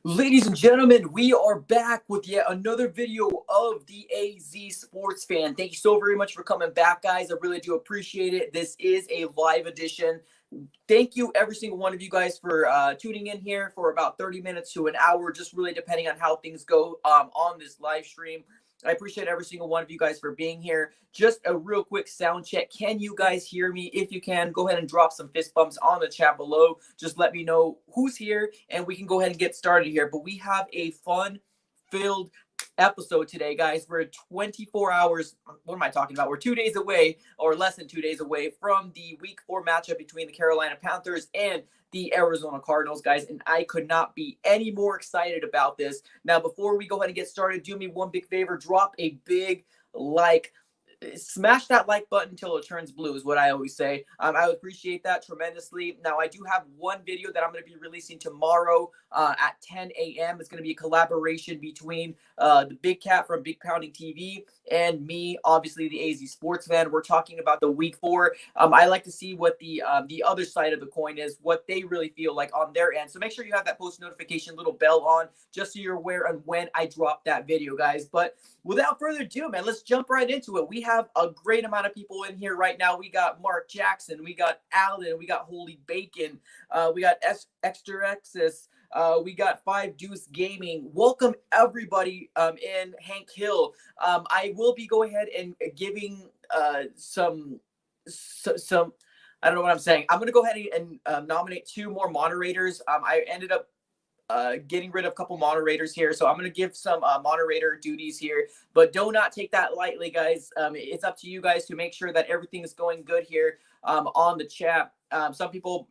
Ladies and gentlemen, we are back with yet another video of the AZ Sports Fan. Thank you so very much for coming back, guys. I really do appreciate it. This is a live edition. Thank you, every single one of you guys, for tuning in here for about 30 minutes to an hour, just really depending on how things go on this live stream. I appreciate every single one of you guys for being here. Just a real quick sound check. Can you guys hear me? If you can, go ahead and drop some fist bumps on the chat below. Just let me know who's here, and we can go ahead and get started here. But we have a fun-filled episode today, guys. We're 24 hours. What am I talking about? We're 2 days away, or less than 2 days away, from the Week 4 matchup between the Carolina Panthers and the Arizona Cardinals, guys, and I could not be any more excited about this. Now, before we go ahead and get started, do me one big favor, drop a big like. Smash that like button until it turns blue is what I always say. I would appreciate that tremendously. Now, I do have one video that I'm going to be releasing tomorrow at 10 a.m. It's going to be a collaboration between the Big Cat from Big Pounding TV and me, obviously the AZ Sports Fan. We're talking about the Week 4. I like to see what the other side of the coin is, what they really feel like on their end. So make sure you have that post notification little bell on just so you're aware on when I drop that video, guys. But without further ado, man, let's jump right into it. We have a great amount of people in here right now. We got Mark Jackson, we got Alan, we got Holy Bacon, we got Extra Exis, we got Five Deuce Gaming. Welcome everybody in. Hank Hill. I will be going ahead and giving some I don't know what I'm saying. I'm going to go ahead and nominate 2 more moderators. I ended up getting rid of a couple moderators here, so I'm going to give some moderator duties here, but do not take that lightly, guys. It's up to you guys to make sure that everything is going good here on the chat. Some people,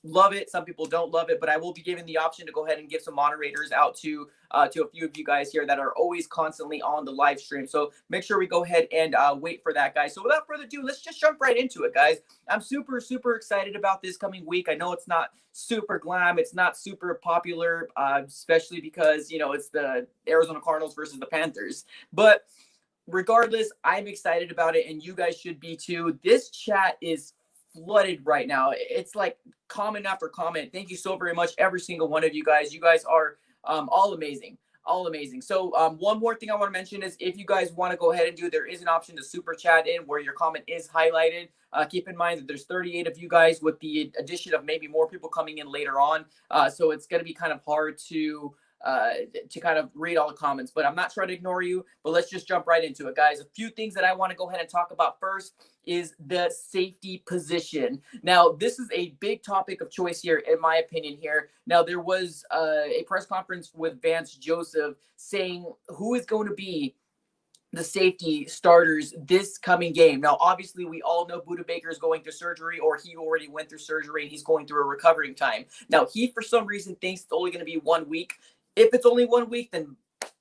love it, some people don't love it, but I will be giving the option to go ahead and give some moderators out to a few of you guys here that are always constantly on the live stream. So make sure we go ahead and wait for that, guys. So without further ado, let's just jump right into it, guys. I'm super excited about this coming week. I know it's not super glam, it's not super popular, especially because it's the Arizona Cardinals versus the Panthers, but regardless, I'm excited about it, and you guys should be too. This chat is flooded right now. It's like comment after comment. Thank you so very much, every single one of you guys. You guys are all amazing. So one more thing I want to mention is, if you guys want to go ahead and there is an option to super chat in where your comment is highlighted. Keep in mind that there's 38 of you guys, with the addition of maybe more people coming in later on. So it's going to be kind of hard to kind of read all the comments, but I'm not trying to ignore you. But let's just jump right into it, guys. A few things that I want to go ahead and talk about first is the safety position. Now, this is a big topic of choice here, in my opinion here. Now, there was a press conference with Vance Joseph saying who is going to be the safety starters this coming game. Now, obviously, we all know Budda Baker is going through surgery, or he already went through surgery and he's going through a recovering time. Now, he, for some reason, thinks it's only going to be 1 week. If it's only 1 week, then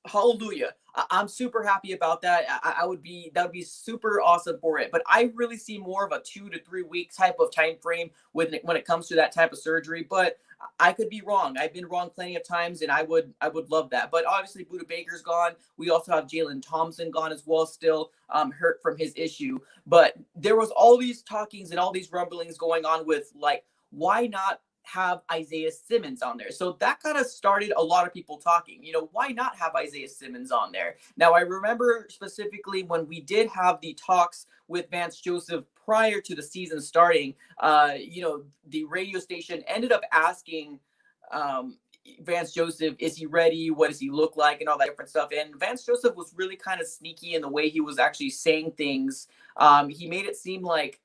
hallelujah. I'm super happy about that. That would be super awesome for it. But I really see more of a 2 to 3 week type of time frame when it comes to that type of surgery. But I could be wrong. I've been wrong plenty of times, and I would love that. But obviously, Budda Baker's gone. We also have Jalen Thompson gone as well, still hurt from his issue. But there was all these talkings and all these rumblings going on with, like, why not have Isaiah Simmons on there? So that kind of started a lot of people talking, why not have Isaiah Simmons on there? Now, I remember specifically when we did have the talks with Vance Joseph prior to the season starting, the radio station ended up asking Vance Joseph, is he ready? What does he look like? And all that different stuff. And Vance Joseph was really kind of sneaky in the way he was actually saying things. He made it seem like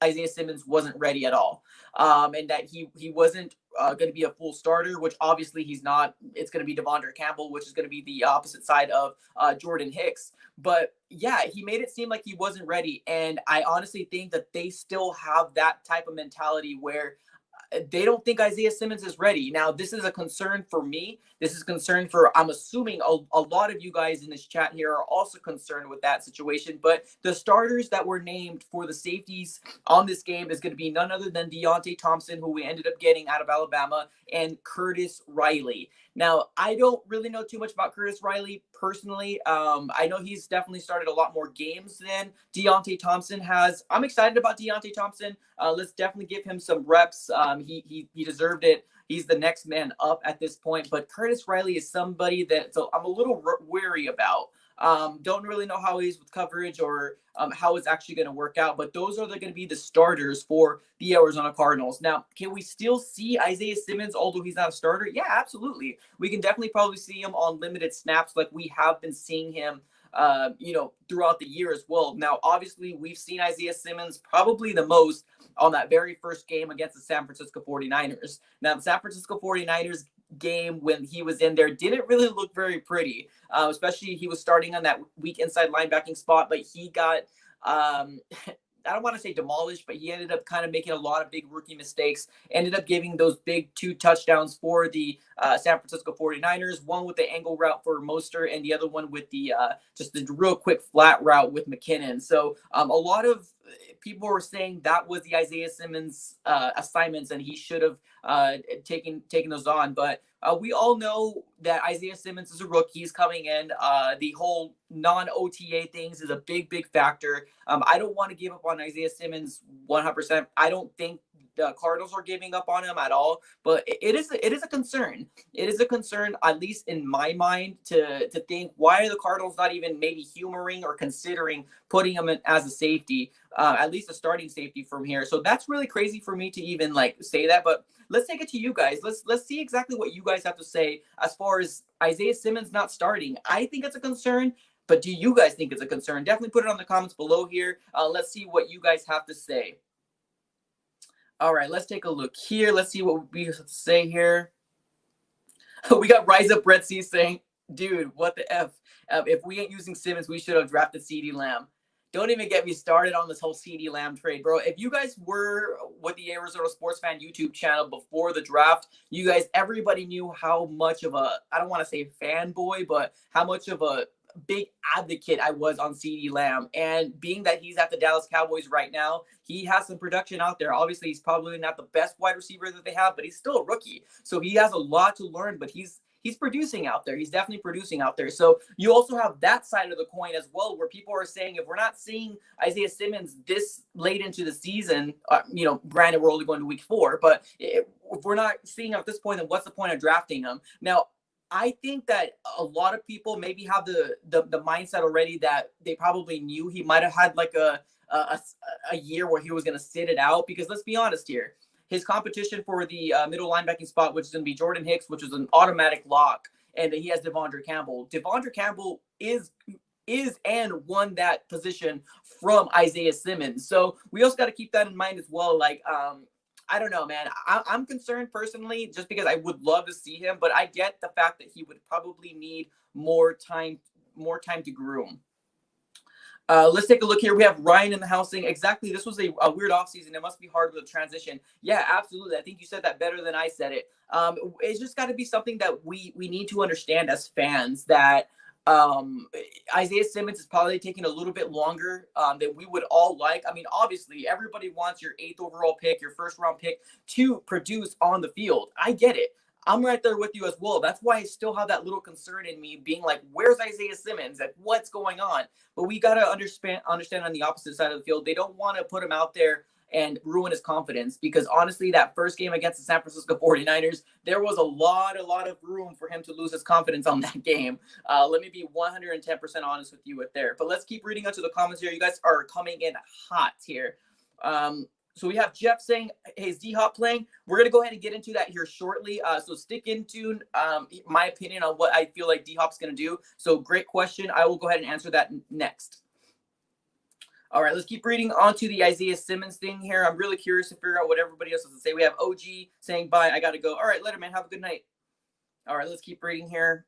Isaiah Simmons wasn't ready at all, and that he wasn't going to be a full starter, which obviously he's not. It's going to be Devondre Campbell, which is going to be the opposite side of Jordan Hicks. But yeah, he made it seem like he wasn't ready, and I honestly think that they still have that type of mentality where they don't think Isaiah Simmons is ready. Now, this is a concern for me. This is concern for, I'm assuming a lot of you guys in this chat here are also concerned with that situation. But the starters that were named for the safeties on this game is going to be none other than Deontay Thompson, who we ended up getting out of Alabama, and Curtis Riley. Now, I don't really know too much about Curtis Riley personally. I know he's definitely started a lot more games than Deontay Thompson has. I'm excited about Deontay Thompson. Let's definitely give him some reps. He deserved it. He's the next man up at this point. But Curtis Riley is somebody that I'm a little wary about. Don't really know how he's with coverage or how it's actually going to work out. But those are going to be the starters for the Arizona Cardinals. Now, can we still see Isaiah Simmons, although he's not a starter? Yeah, absolutely. We can definitely probably see him on limited snaps like we have been seeing him throughout the year as well. Now, obviously, we've seen Isaiah Simmons probably the most on that very first game against the San Francisco 49ers. Now, the San Francisco 49ers game when he was in there didn't really look very pretty, especially he was starting on that weak inside linebacking spot, but he got I don't want to say demolished, but he ended up kind of making a lot of big rookie mistakes, ended up giving those big 2 touchdowns for the San Francisco 49ers, one with the angle route for Mostert and the other one with the just the real quick flat route with McKinnon. So a lot of people were saying that was the Isaiah Simmons assignments and he should have taken those on. But we all know that Isaiah Simmons is a rookie. He's coming in. The whole non-OTA things is a big factor. I don't want to give up on Isaiah Simmons 100%. I don't think the Cardinals are giving up on him at all, but it is a concern. It is a concern, at least in my mind, to think, why are the Cardinals not even maybe humoring or considering putting him in as a safety, at least a starting safety from here. So that's really crazy for me to even say that, but let's take it to you guys. Let's see exactly what you guys have to say as far as Isaiah Simmons not starting. I think it's a concern, but do you guys think it's a concern? Definitely put it on the comments below here. Let's see what you guys have to say. All right, let's take a look here. Let's see what we have to say here. We got Rise Up Red Sea saying, dude, what the F? If we ain't using Simmons, we should have drafted CeeDee Lamb. Don't even get me started on this whole CeeDee Lamb trade, bro. If you guys were with the Arizona Sports Fan YouTube channel before the draft, you guys, everybody knew how much of a, I don't want to say fanboy, but how much of a big advocate I was on CeeDee Lamb. And being that he's at the Dallas Cowboys right now, he has some production out there. Obviously, he's probably not the best wide receiver that they have, but he's still a rookie. So he has a lot to learn, but he's producing out there. He's definitely producing out there. So you also have that side of the coin as well, where people are saying, if we're not seeing Isaiah Simmons this late into the season, granted, we're only going to week 4, but if we're not seeing him at this point, then what's the point of drafting him? Now, I think that a lot of people maybe have the mindset already that they probably knew he might have had like a year where he was going to sit it out, because let's be honest here. His competition for the middle linebacking spot, which is going to be Jordan Hicks, which is an automatic lock, and he has Devondre Campbell. Devondre Campbell is and won that position from Isaiah Simmons. So we also got to keep that in mind as well. I don't know, man. I'm concerned personally, just because I would love to see him, but I get the fact that he would probably need more time to groom. Let's take a look here. We have Ryan in the house saying, exactly, this was a weird offseason. It must be hard with a transition. Yeah, absolutely. I think you said that better than I said it. It's just got to be something that we need to understand as fans, that Isaiah Simmons is probably taking a little bit longer than we would all like. I mean, obviously, everybody wants your 8th overall pick, your 1st round pick to produce on the field. I get it. I'm right there with you as well. That's why I still have that little concern in me, being like, where's Isaiah Simmons? Like, what's going on? But we got to understand on the opposite side of the field. They don't want to put him out there and ruin his confidence, because honestly, that first game against the San Francisco 49ers, there was a lot of room for him to lose his confidence on that game. Let me be 110% honest with you with there. But let's keep reading onto the comments here. You guys are coming in hot here. So we have Jeff saying, hey, is D-Hop playing? We're going to go ahead and get into that here shortly. So stick into my opinion on what I feel like D-Hop's going to do. So great question. I will go ahead and answer that next. All right, let's keep reading on to the Isaiah Simmons thing here. I'm really curious to figure out what everybody else has to say. We have OG saying, bye, I got to go. All right, later, man. Have a good night. All right, let's keep reading here.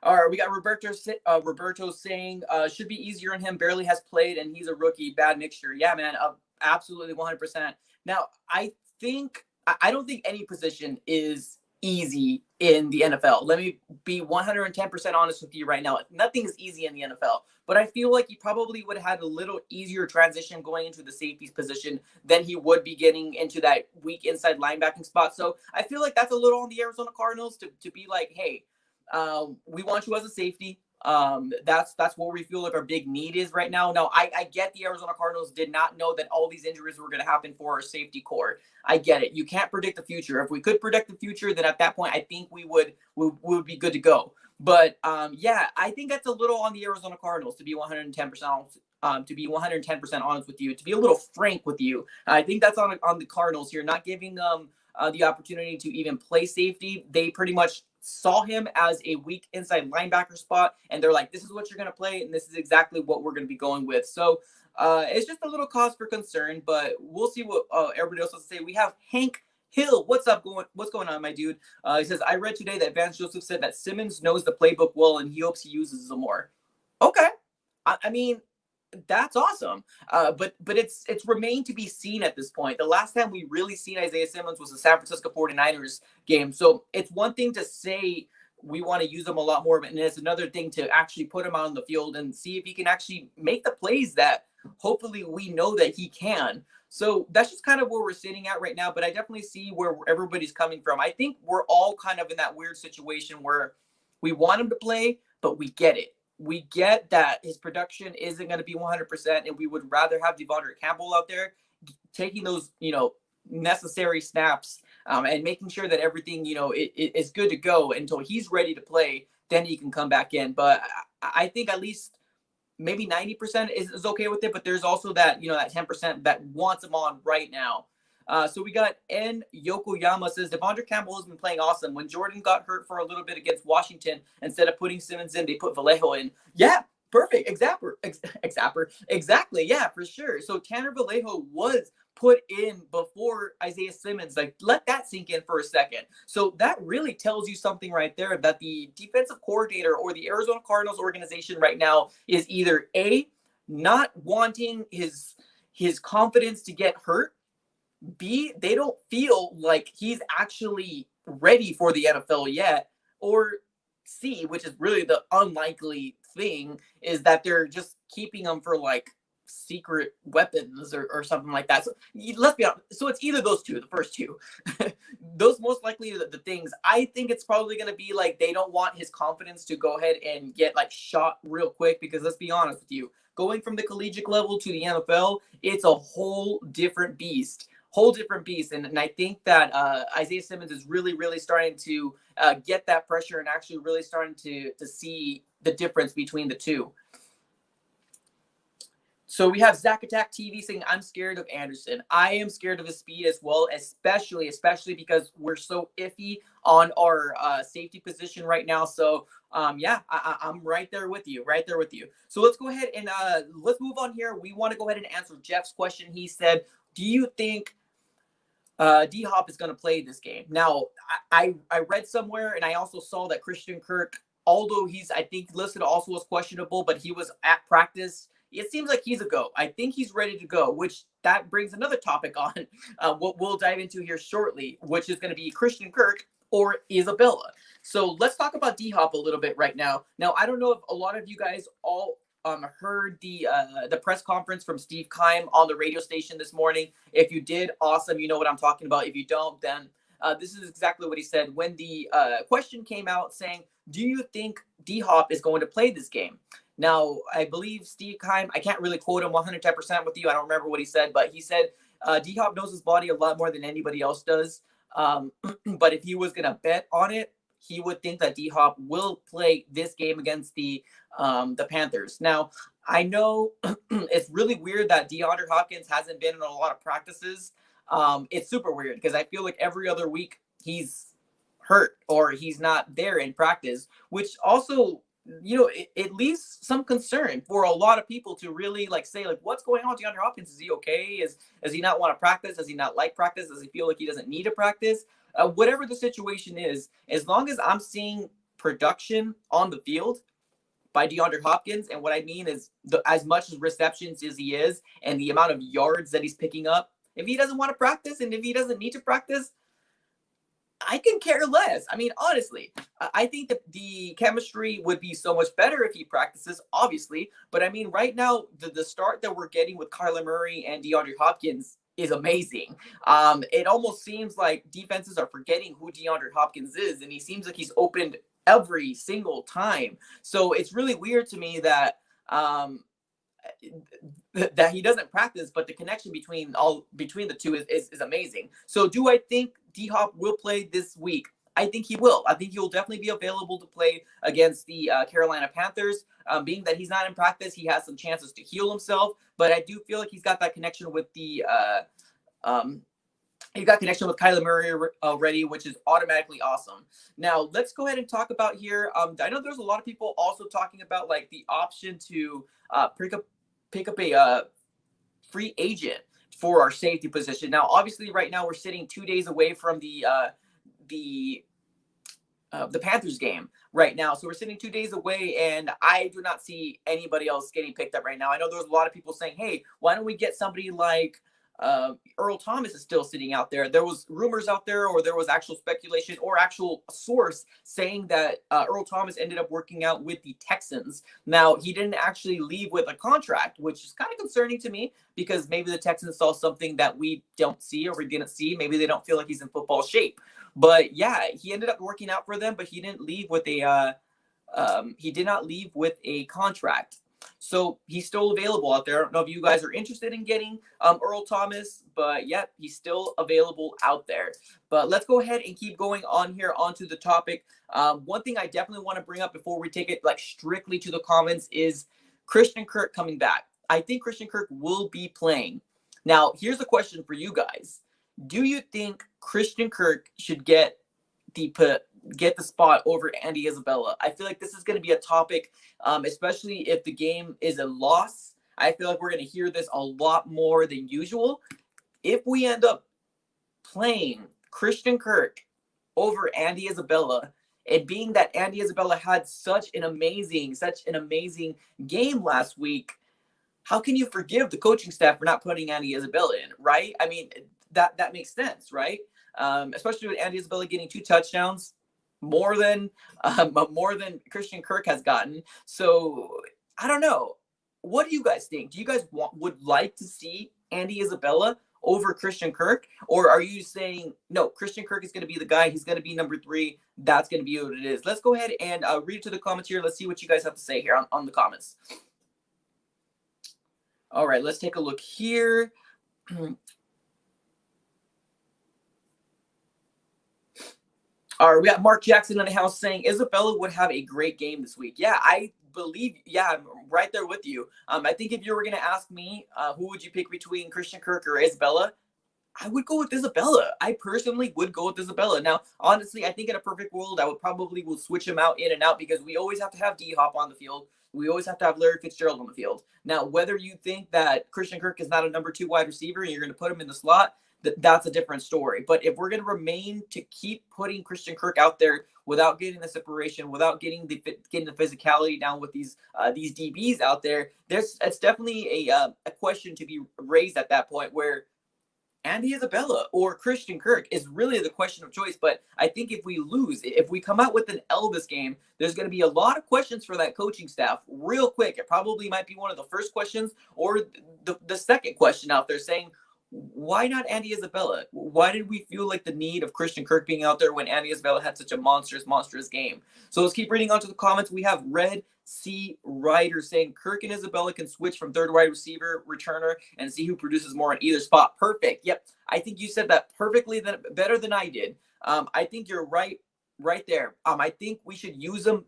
All right, we got Roberto saying, should be easier on him. Barely has played, and he's a rookie. Bad mixture. Yeah, man, absolutely 100%. Now, I don't think any position is easy in the NFL. Let me be 110% honest with you right now. Nothing is easy in the NFL, but I feel like he probably would have had a little easier transition going into the safeties position than he would be getting into that weak inside linebacking spot. So I feel like that's a little on the Arizona Cardinals to be like, hey, we want you as a safety. That's what we feel like our big need is right now. Now, I get the Arizona Cardinals did not know that all these injuries were going to happen for our safety core. I get it. You can't predict the future. If we could predict the future, then at that point, I think we would be good to go. But yeah, I think that's a little on the Arizona Cardinals, to be 110% honest. To be 110% honest with you, to be a little frank with you, I think that's on the Cardinals here, not giving the opportunity to even play safety. They pretty much saw him as a weak inside linebacker spot, and they're like, this is what you're going to play, and this is exactly what we're going to be going with. So it's just a little cause for concern, but we'll see what everybody else has to say. We have Hank Hill. What's going on, my dude? He says, I read today that Vance Joseph said that Simmons knows the playbook well, and he hopes he uses them more. Okay. I mean, that's awesome. But it's remained to be seen at this point. The last time we really seen Isaiah Simmons was the San Francisco 49ers game. So it's one thing to say we want to use him a lot more, and it's another thing to actually put him out on the field and see if he can actually make the plays that hopefully we know that he can. So that's just kind of where we're sitting at right now. But I definitely see where everybody's coming from. I think we're all kind of in that weird situation where we want him to play, but we get it. We get that his production isn't going to be 100%, and we would rather have DeAndre Campbell out there taking those, necessary snaps and making sure that everything, is good to go until he's ready to play. Then he can come back in. But I think at least maybe 90% is okay with it. But there's also that, that 10% that wants him on right now. So we got N Yokoyama says DeAndre Campbell has been playing awesome. When Jordan got hurt for a little bit against Washington, instead of putting Simmons in, they put Vallejo in. Yeah, perfect. Exactly. Yeah, for sure. So Tanner Vallejo was put in before Isaiah Simmons. Like, let that sink in for a second. So that really tells you something right there, that the defensive coordinator or the Arizona Cardinals organization right now is either A, not wanting his confidence to get hurt, B, they don't feel like he's actually ready for the NFL yet, or C, which is really the unlikely thing, is that they're just keeping him for like secret weapons or something like that. So let's be honest. So it's either those two, the first two. Those most likely are the things. I think it's probably going to be like they don't want his confidence to go ahead and get like shot real quick, because let's be honest with you, going from the collegiate level to the NFL, it's a whole different beast. And I think that Isaiah Simmons is really, really starting to get that pressure and actually really starting to see the difference between the two. So we have Zach Attack TV saying, I'm scared of Anderson. I am scared of his speed as well, especially because we're so iffy on our safety position right now. So yeah, I'm right there with you. So let's go ahead and let's move on here. We want to go ahead and answer Jeff's question. He said, do you think D-Hop is going to play this game? Now, I read somewhere, and I also saw that Christian Kirk, although he's, I think, listed also as questionable, but he was at practice. It seems like he's a go. I think he's ready to go, which that brings another topic on what we'll dive into here shortly, which is going to be Christian Kirk or Isabella. So let's talk about D-Hop a little bit right now. Now, I don't know if a lot of you guys all heard the press conference from Steve Keim on the radio station this morning. If you did, awesome. You know what I'm talking about. If you don't, then this is exactly what he said when the question came out saying, do you think D-Hop is going to play this game? Now, I believe Steve Keim, I can't really quote him 110% with you. I don't remember what he said, but he said D-Hop knows his body a lot more than anybody else does. But if he was going to bet on it, he would think that D-Hop will play this game against the Panthers. Now, I know it's really weird that DeAndre Hopkins hasn't been in a lot of practices. It's super weird because I feel like every other week he's hurt or he's not there in practice, which also, it leaves some concern for a lot of people to really say, what's going on with DeAndre Hopkins? Is he okay? Does he not want to practice? Does he not like practice? Does he feel like he doesn't need to practice? Whatever the situation is, as long as I'm seeing production on the field by DeAndre Hopkins, and what I mean is as much as receptions as he is and the amount of yards that he's picking up, if he doesn't want to practice and if he doesn't need to practice, I can care less. I mean, honestly, I think that the chemistry would be so much better if he practices, obviously. But I mean, right now, the start that we're getting with Kyler Murray and DeAndre Hopkins is amazing. It almost seems like defenses are forgetting who DeAndre Hopkins is, and he seems like he's opened every single time. So it's really weird to me that that he doesn't practice, but the connection between the two is amazing. So do I think D-Hop will play this week? I think he will. I think he will definitely be available to play against the Carolina Panthers. Being that he's not in practice, he has some chances to heal himself. But I do feel like he's got that connection with the he got connection with Kyler Murray already, which is automatically awesome. Now, let's go ahead and talk about here. I know there's a lot of people also talking about like the option to pick up a free agent for our safety position. Now, obviously, right now we're sitting 2 days away from the Panthers game right now. So we're sitting 2 days away, and I do not see anybody else getting picked up right now. I know there's a lot of people saying, hey, why don't we get somebody like Earl Thomas is still sitting out there. There was rumors out there, or there was actual speculation or actual source saying that Earl Thomas ended up working out with the Texans. Now, he didn't actually leave with a contract, which is kind of concerning to me because maybe the Texans saw something that we don't see or we didn't see. Maybe they don't feel like he's in football shape. But yeah, he ended up working out for them, but he didn't leave with he did not leave with a contract. So he's still available out there. I don't know if you guys are interested in getting Earl Thomas, but yeah, he's still available out there. But let's go ahead and keep going on here onto the topic. One thing I definitely want to bring up before we take it like strictly to the comments is Christian Kirk coming back. I think Christian Kirk will be playing. Now, here's a question for you guys. Do you think Christian Kirk should get the spot over Andy Isabella? I feel like this is going to be a topic, especially if the game is a loss. I feel like we're going to hear this a lot more than usual. If we end up playing Christian Kirk over Andy Isabella, and being that Andy Isabella had such an amazing game last week, how can you forgive the coaching staff for not putting Andy Isabella in, right? I mean, that makes sense, right? Especially with Andy Isabella getting 2 touchdowns, more than Christian Kirk has gotten. So I don't know. What do you guys think? Do you guys would like to see Andy Isabella over Christian Kirk, or are you saying no? Christian Kirk is going to be the guy. He's going to be number 3. That's going to be what it is. Let's go ahead and read it to the comments here. Let's see what you guys have to say here on the comments. All right, let's take a look here. All right, we got Mark Jackson in the house saying Isabella would have a great game this week. Yeah, I believe. Yeah, I'm right there with you. I think if you were going to ask me, who would you pick between Christian Kirk or Isabella, I would go with Isabella. I personally would go with Isabella. Now, honestly, I think in a perfect world, I would probably switch him out in and out because we always have to have D-Hop on the field. We always have to have Larry Fitzgerald on the field. Now, whether you think that Christian Kirk is not a number 2 wide receiver and you're going to put him in the slot, that's a different story. But if we're going to remain to keep putting Christian Kirk out there without getting the separation, without getting the physicality down with these DBs out there, it's definitely a question to be raised at that point where Andy Isabella or Christian Kirk is really the question of choice. But I think if we lose, if we come out with an L this game, there's going to be a lot of questions for that coaching staff real quick. It probably might be one of the first questions or the second question out there saying, why not Andy Isabella? Why did we feel like the need of Christian Kirk being out there when Andy Isabella had such a monstrous game? So let's keep reading on to the comments. We have Red C. Ryder saying Kirk and Isabella can switch from third wide receiver, returner, and see who produces more on either spot. Perfect. Yep. I think you said that perfectly better than I did. I think you're right there. I think we should use them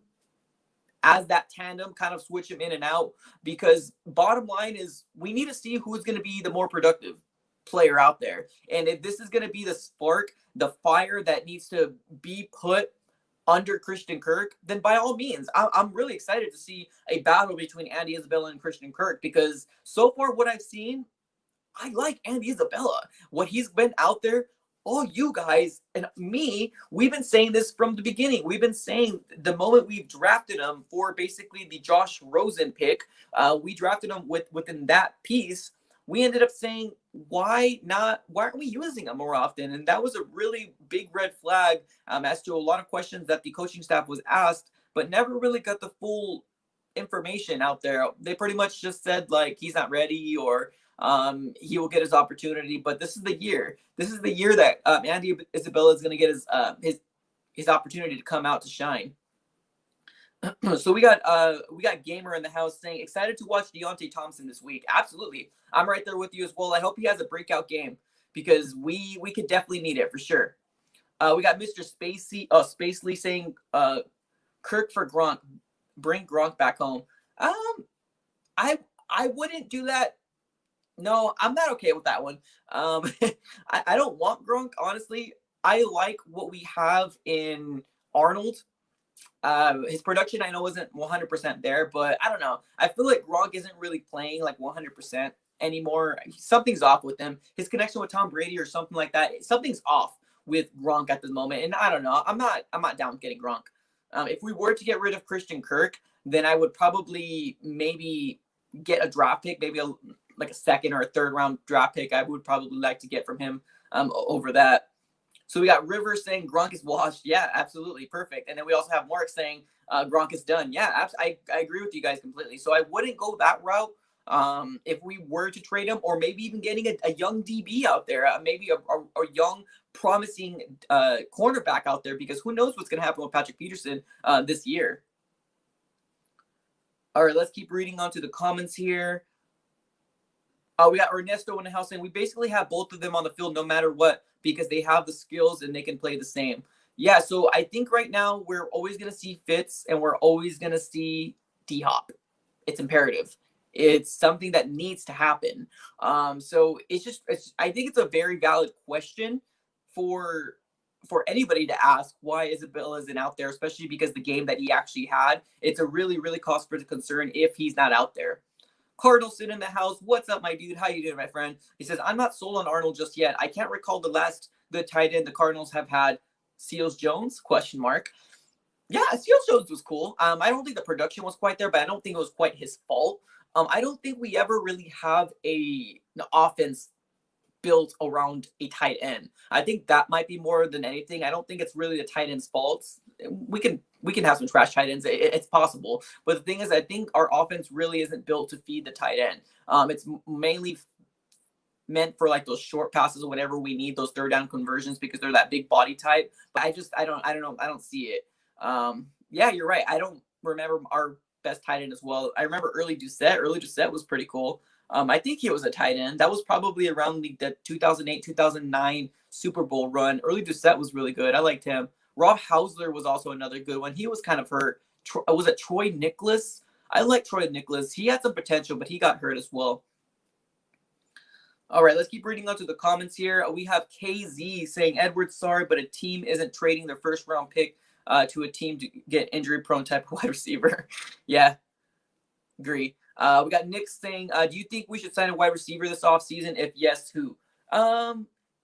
as that tandem, kind of switch them in and out, because bottom line is we need to see who's going to be the more productive player out there. And if this is going to be the spark, the fire that needs to be put under Christian Kirk, then by all means, I'm really excited to see a battle between Andy Isabella and Christian Kirk, because so far what I've seen, I like Andy Isabella. What he's been out there, all you guys and me, we've been saying this from the beginning. We've been saying the moment we drafted him for basically the Josh Rosen pick, we drafted him within that piece. We ended up saying, why aren't we using him more often? And that was a really big red flag as to a lot of questions that the coaching staff was asked, but never really got the full information out there. They pretty much just said, like, he's not ready or he will get his opportunity. But this is the year. This is the year that Andy Isabella is going to get his opportunity to come out to shine. So we got Gamer in the house saying excited to watch Deontay Thompson this week. Absolutely, I'm right there with you as well. I hope he has a breakout game because we could definitely need it for sure. We got Mr. Spacely saying Kirk for Gronk, bring Gronk back home. I wouldn't do that. No, I'm not okay with that one. I don't want Gronk, honestly. I like what we have in Arnold. His production, I know, isn't 100% there, but I don't know. I feel like Gronk isn't really playing like 100% anymore. Something's off with him. His connection with Tom Brady or something like that. Something's off with Gronk at the moment, and I don't know. I'm not down with getting Gronk. If we were to get rid of Christian Kirk, then I would probably maybe get a draft pick, maybe like a second or a third round draft pick. I would probably like to get from him over that. So we got Rivers saying Gronk is washed. Yeah, absolutely. Perfect. And then we also have Mark saying Gronk is done. Yeah, I agree with you guys completely. So I wouldn't go that route if we were to trade him, or maybe even getting a young DB out there, maybe a young, promising cornerback out there, because who knows what's going to happen with Patrick Peterson this year. All right, let's keep reading on to the comments here. We got Ernesto in the house saying we basically have both of them on the field no matter what, because they have the skills and they can play the same. Yeah, so I think right now we're always going to see Fitz and we're always going to see D-Hop. It's imperative. It's something that needs to happen. So I think it's a very valid question for anybody to ask why Isabella isn't out there, especially because the game that he actually had, it's a really, really cause for concern if he's not out there. Cardinals sit in the house. What's up, my dude? How you doing, my friend? He says, I'm not sold on Arnold just yet. I can't recall the last good tight end the Cardinals have had. Seals Jones? ? Yeah, Seals Jones was cool. I don't think the production was quite there, but I don't think it was quite his fault. I don't think we ever really have an offense built around a tight end. I think that might be more than anything. I don't think it's really the tight end's fault. We can have some trash tight ends. It's possible. But the thing is, I think our offense really isn't built to feed the tight end. It's mainly meant for like those short passes or whatever we need, those third down conversions, because they're that big body type. But I don't know. I don't see it. Yeah, you're right. I don't remember our best tight end as well. I remember early Doucette. Early Doucette was pretty cool. I think he was a tight end. That was probably around the 2008, 2009 Super Bowl run. Early Doucette was really good. I liked him. Rob Hausler was also another good one. He was kind of hurt. Was it Troy Nicholas? I like Troy Nicholas. He had some potential, but he got hurt as well. All right, let's keep reading on to the comments here. We have KZ saying, Edwards, sorry, but a team isn't trading their first round pick to a team to get injury-prone type of wide receiver. Yeah, agree. We got Nick saying, do you think we should sign a wide receiver this offseason? If yes, who?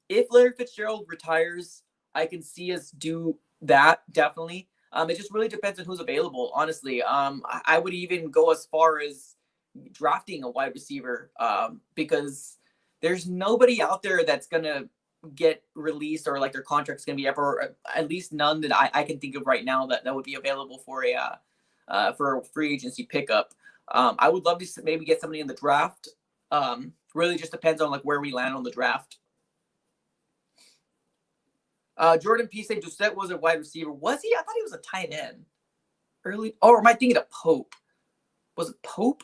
If Larry Fitzgerald retires, I can see us do that, definitely. It just really depends on who's available, honestly. I would even go as far as drafting a wide receiver because there's nobody out there that's going to get released or like their contract's going to be up, or at least none that I can think of right now that would be available for a free agency pickup. I would love to maybe get somebody in the draft. Really just depends on like where we land on the draft. Jordan P. saying Doucette was a wide receiver. Was he? I thought he was a tight end. Early. Or am I thinking of Pope? Was it Pope?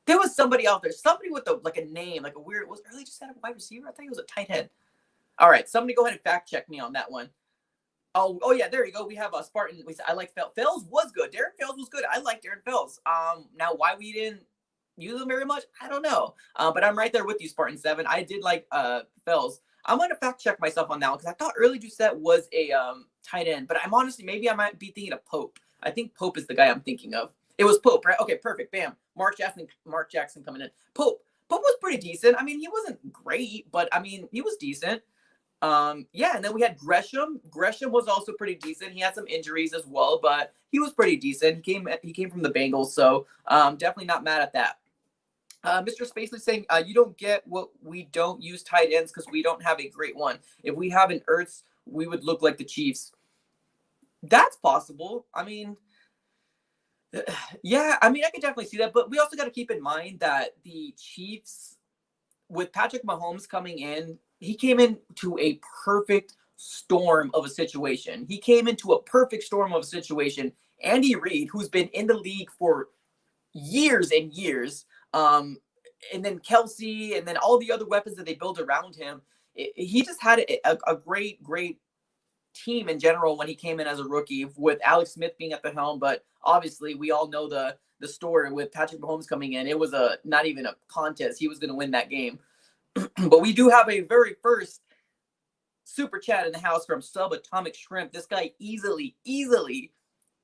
There was somebody out there. Somebody with a name, like a weird. Was Early Doucette a wide receiver? I thought he was a tight end. All right, somebody go ahead and fact check me on that one. Oh yeah, there you go. We have a Spartan. I like Fells. Fells was good. Darren Fells was good. I like Darren Fells. Now why we didn't use him very much, I don't know. But I'm right there with you, Spartan 7. I did like Fells. I'm going to fact check myself on that one because I thought Early Doucette was a tight end, but I'm honestly, maybe I might be thinking of Pope. I think Pope is the guy I'm thinking of. It was Pope, right? Okay, perfect. Bam. Mark Jackson coming in. Pope was pretty decent. I mean, he wasn't great, but I mean, he was decent. Yeah, and then we had Gresham. Gresham was also pretty decent. He had some injuries as well, but he was pretty decent. He came from the Bengals, so definitely not mad at that. Mr. Spacely saying, you don't get what we don't use tight ends because we don't have a great one. If we have an Ertz, we would look like the Chiefs. That's possible. I mean, yeah, I could definitely see that. But we also got to keep in mind that the Chiefs, with Patrick Mahomes coming in, he came into a perfect storm of a situation. Andy Reid, who's been in the league for years and years, and then Kelsey, and then all the other weapons that they build around him, he just had a great team in general when he came in as a rookie, with Alex Smith being at the helm. But obviously, we all know the story with Patrick Mahomes coming in. It was not even a contest. He was going to win that game. But we do have a very first super chat in the house from Subatomic Shrimp. This guy easily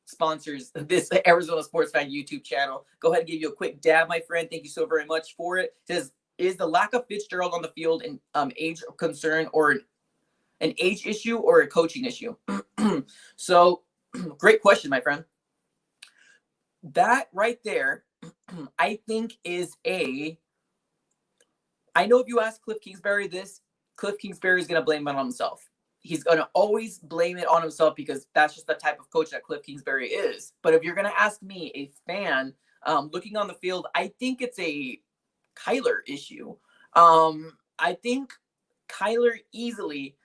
sponsors this Arizona Sports Fan YouTube channel. Go ahead and give you a quick dab, my friend. Thank you so very much for it. It says, is the lack of Fitzgerald on the field an age concern, or an age issue, or a coaching issue? So, great question, my friend. That right there, I think is I know if you ask Cliff Kingsbury this, Cliff Kingsbury is going to blame it on himself. He's going to always blame it on himself, because that's just the type of coach that Cliff Kingsbury is. But if you're going to ask me, a fan, looking on the field, I think it's a Kyler issue. I think Kyler easily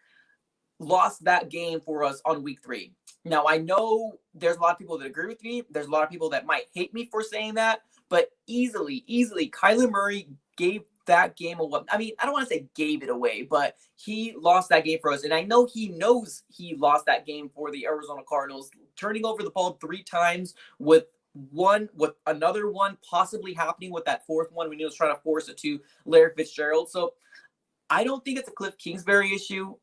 lost that game for us on week 3. Now, I know there's a lot of people that agree with me. There's a lot of people that might hate me for saying that. But easily, Kyler Murray gave that game away. I mean, I don't want to say gave it away, but he lost that game for us. And I know he knows he lost that game for the Arizona Cardinals, turning over the ball 3 times, with another one possibly happening with that 4th one when he was trying to force it to Larry Fitzgerald. So I don't think it's a Cliff Kingsbury issue.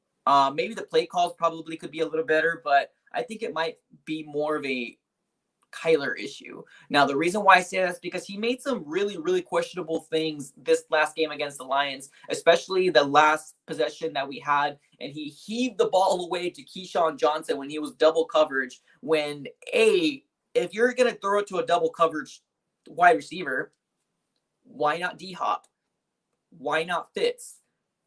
Maybe the play calls probably could be a little better, but I think it might be more of a Kyler issue. Now, the reason why I say that is because he made some really questionable things this last game against the Lions, especially the last possession that we had, and he heaved the ball away to Keyshawn Johnson when he was double coverage. When if you're going to throw it to a double coverage wide receiver, why not D-Hop? Why not Fitz?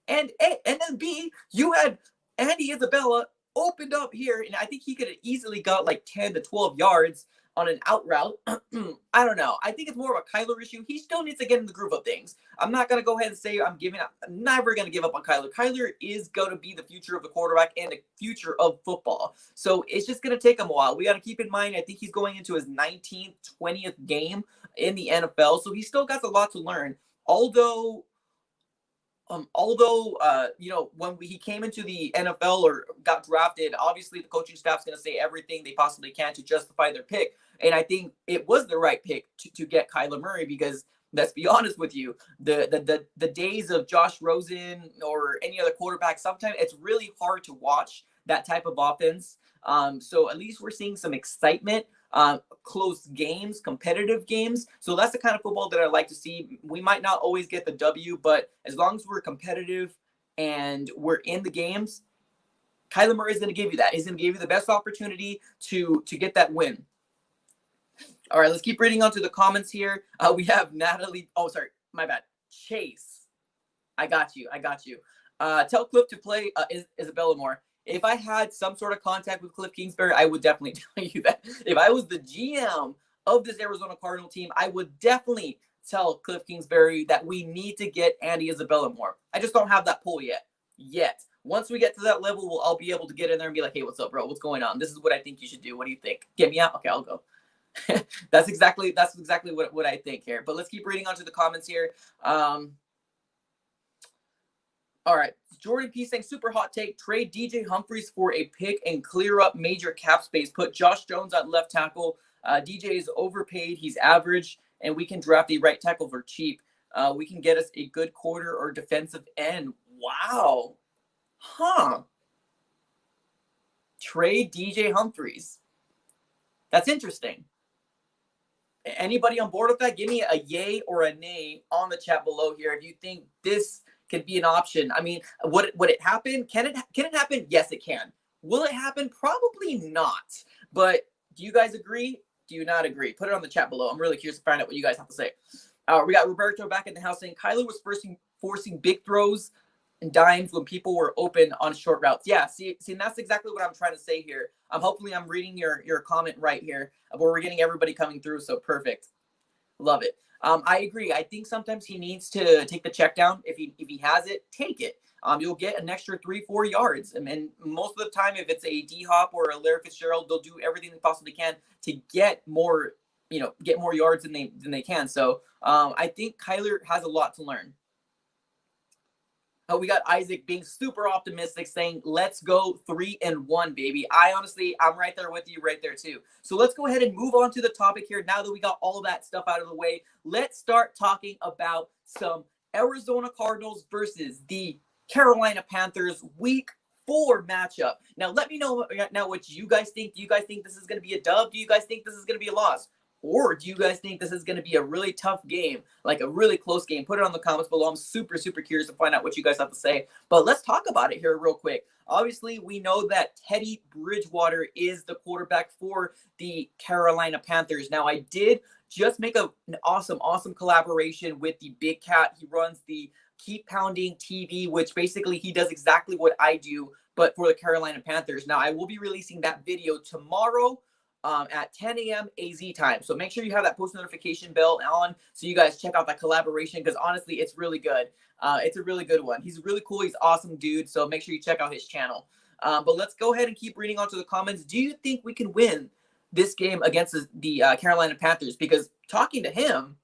And then B, you had Andy Isabella opened up here, and I think he could have easily got like 10 to 12 yards on an out route. I don't know. I think it's more of a Kyler issue. He still needs to get in the groove of things. I'm not going to go ahead and say I'm giving up. I'm never going to give up on Kyler. Kyler is going to be the future of the quarterback and the future of football. So it's just going to take him a while. We got to keep in mind, I think he's going into his 19th, 20th game in the NFL. So he's still got a lot to learn. Although, when he came into the NFL or got drafted, obviously the coaching staff's going to say everything they possibly can to justify their pick. And I think it was the right pick to get Kyler Murray, because let's be honest with you, the days of Josh Rosen or any other quarterback, sometimes it's really hard to watch that type of offense. So at least we're seeing some excitement, close games, competitive games. So that's the kind of football that I like to see. We might not always get the W, but as long as we're competitive and we're in the games, Kyler Murray is going to give you that. He's going to give you the best opportunity to get that win. All right, let's keep reading on to the comments here. We have Natalie. Oh, sorry, my bad. Chase. I got you. Tell Cliff to play Isabella more. If I had some sort of contact with Cliff Kingsbury, I would definitely tell you that. If I was the GM of this Arizona Cardinal team, I would definitely tell Cliff Kingsbury that we need to get Andy Isabella more. I just don't have that pull yet. Once we get to that level, I'll be able to get in there and be like, hey, what's up, bro? What's going on? This is what I think you should do. What do you think? Get me out? Okay, I'll go. That's exactly what I think here. But let's keep reading on to the comments here. All right. Jordan P saying, super hot take. Trade DJ Humphries for a pick and clear up major cap space. Put Josh Jones at left tackle. DJ is overpaid. He's average. And we can draft a right tackle for cheap. We can get us a good quarter or defensive end. Wow. Huh. Trade DJ Humphries. That's interesting. Anybody on board with that? Give me a yay or a nay on the chat below here if you think this could be an option. I mean, would it happen? Can it happen? Yes, it can. Will it happen? Probably not. But do you guys agree? Do you not agree? Put it on the chat below. I'm really curious to find out what you guys have to say. We got Roberto back in the house saying Kyler was forcing big throws and dimes when people were open on short routes. Yeah, see, and that's exactly what I'm trying to say here. Hopefully I'm reading your comment right here, where we're getting everybody coming through. So perfect. Love it. I agree. I think sometimes he needs to take the check down. If he has it, take it. You'll get an extra 3-4 yards. And most of the time, if it's a D Hop or a Larry Fitzgerald, they'll do everything they possibly can to get more, get more yards than they can. So I think Kyler has a lot to learn. We got Isaac being super optimistic, saying, let's go 3-1, baby. I'm right there with you right there too. So let's go ahead and move on to the topic here. Now that we got all of that stuff out of the way, let's start talking about some Arizona Cardinals versus the Carolina Panthers week 4 matchup. Now, let me know now what you guys think. Do you guys think this is going to be a dub? Do you guys think this is going to be a loss? Or do you guys think this is going to be a really tough game, like a really close game? Put it on the comments below. I'm super, super curious to find out what you guys have to say. But let's talk about it here real quick. Obviously, we know that Teddy Bridgewater is the quarterback for the Carolina Panthers. Now, I did just make an awesome collaboration with the Big Cat. He runs the Keep Pounding TV, which basically he does exactly what I do, but for the Carolina Panthers. Now, I will be releasing that video tomorrow at 10 a.m. AZ time. So make sure you have that post notification bell on so you guys check out that collaboration, because honestly, it's really good. It's a really good one. He's really cool. He's awesome dude. So make sure you check out his channel. But let's go ahead and keep reading on to the comments. Do you think we can win this game against the Carolina Panthers? Because talking to him,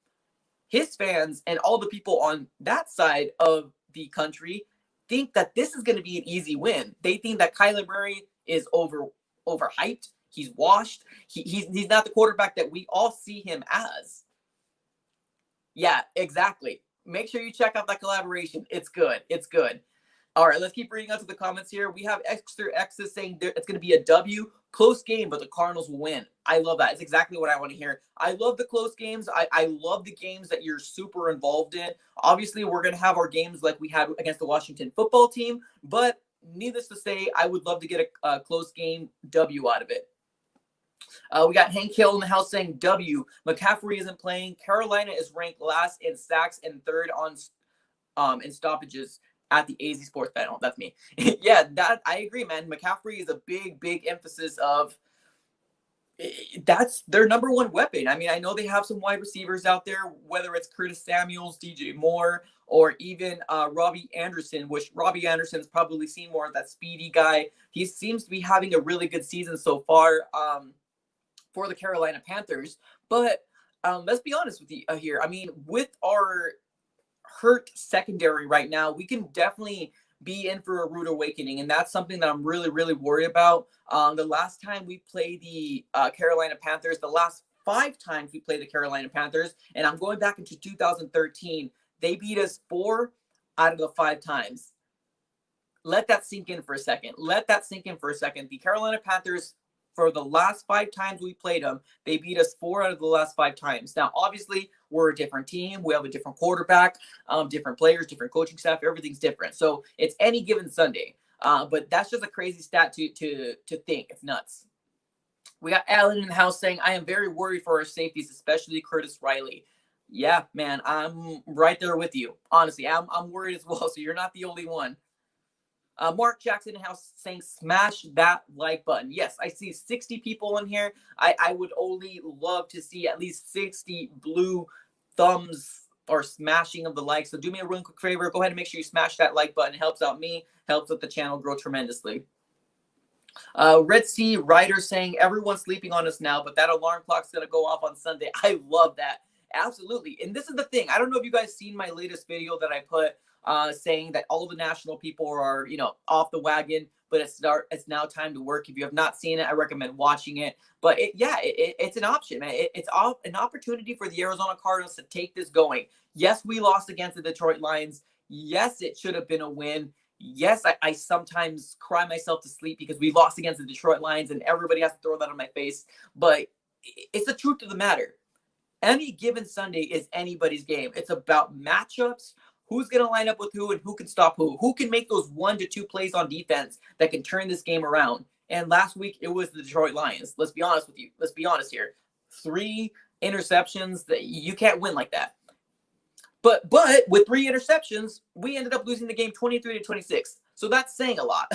his fans and all the people on that side of the country think that this is going to be an easy win. They think that Kyler Murray is overhyped. He's washed. He's not the quarterback that we all see him as. Yeah, exactly. Make sure you check out that collaboration. It's good. It's good. All right, let's keep reading out to the comments here. We have Extra X's saying it's going to be a W. Close game, but the Cardinals will win. I love that. It's exactly what I want to hear. I love the close games. I love the games that you're super involved in. Obviously, we're going to have our games like we had against the Washington football team, but needless to say, I would love to get a close game W out of it. We got Hank Hill in the house saying W. McCaffrey isn't playing. Carolina is ranked last in sacks and third on in stoppages at the AZ Sports panel. That's me. Yeah, that I agree, man. McCaffrey is a big emphasis of. That's their number one weapon. I mean, I know they have some wide receivers out there, whether it's Curtis Samuels, DJ Moore, or even Robbie Anderson, which Robbie Anderson's probably seen more of that speedy guy. He seems to be having a really good season so far for the Carolina Panthers. But let's be honest with you here. I mean, with our hurt secondary right now, we can definitely be in for a rude awakening, and that's something that I'm really worried about. The last time we played the Carolina Panthers, the last 5 times we played the Carolina Panthers, and I'm going back into 2013, they beat us 4 out of the 5 times. Let that sink in for a second. The Carolina Panthers, for the last 5 times we played them, they beat us 4 out of the last 5 times. Now, obviously, we're a different team. We have a different quarterback, different players, different coaching staff. Everything's different. So it's any given Sunday. But that's just a crazy stat to think. It's nuts. We got Alan in the house saying, I am very worried for our safeties, especially Curtis Riley. Yeah, man, I'm right there with you. Honestly, I'm worried as well. So you're not the only one. Mark Jackson in the house saying, smash that like button. Yes, I see 60 people in here. I would only love to see at least 60 blue thumbs or smashing of the like. So do me a real quick favor. Go ahead and make sure you smash that like button. It helps out me, helps with the channel grow tremendously. Red Sea Rider saying, everyone's sleeping on us now, but that alarm clock's going to go off on Sunday. I love that. Absolutely. And this is the thing. I don't know if you guys seen my latest video that I put saying that all the national people are, off the wagon, but it's now time to work. If you have not seen it, I recommend watching it. But it's an option, man. It's an opportunity for the Arizona Cardinals to take this going. Yes, we lost against the Detroit Lions. Yes, it should have been a win. Yes, I sometimes cry myself to sleep because we lost against the Detroit Lions and everybody has to throw that on my face. But it's the truth of the matter. Any given Sunday is anybody's game. It's about matchups. Who's going to line up with who and who can stop who? Who can make those 1 to 2 plays on defense that can turn this game around? And last week, it was the Detroit Lions. Let's be honest with you. Let's be honest here. 3 interceptions. That you can't win like that. But with 3 interceptions, we ended up losing the game 23-26. So that's saying a lot.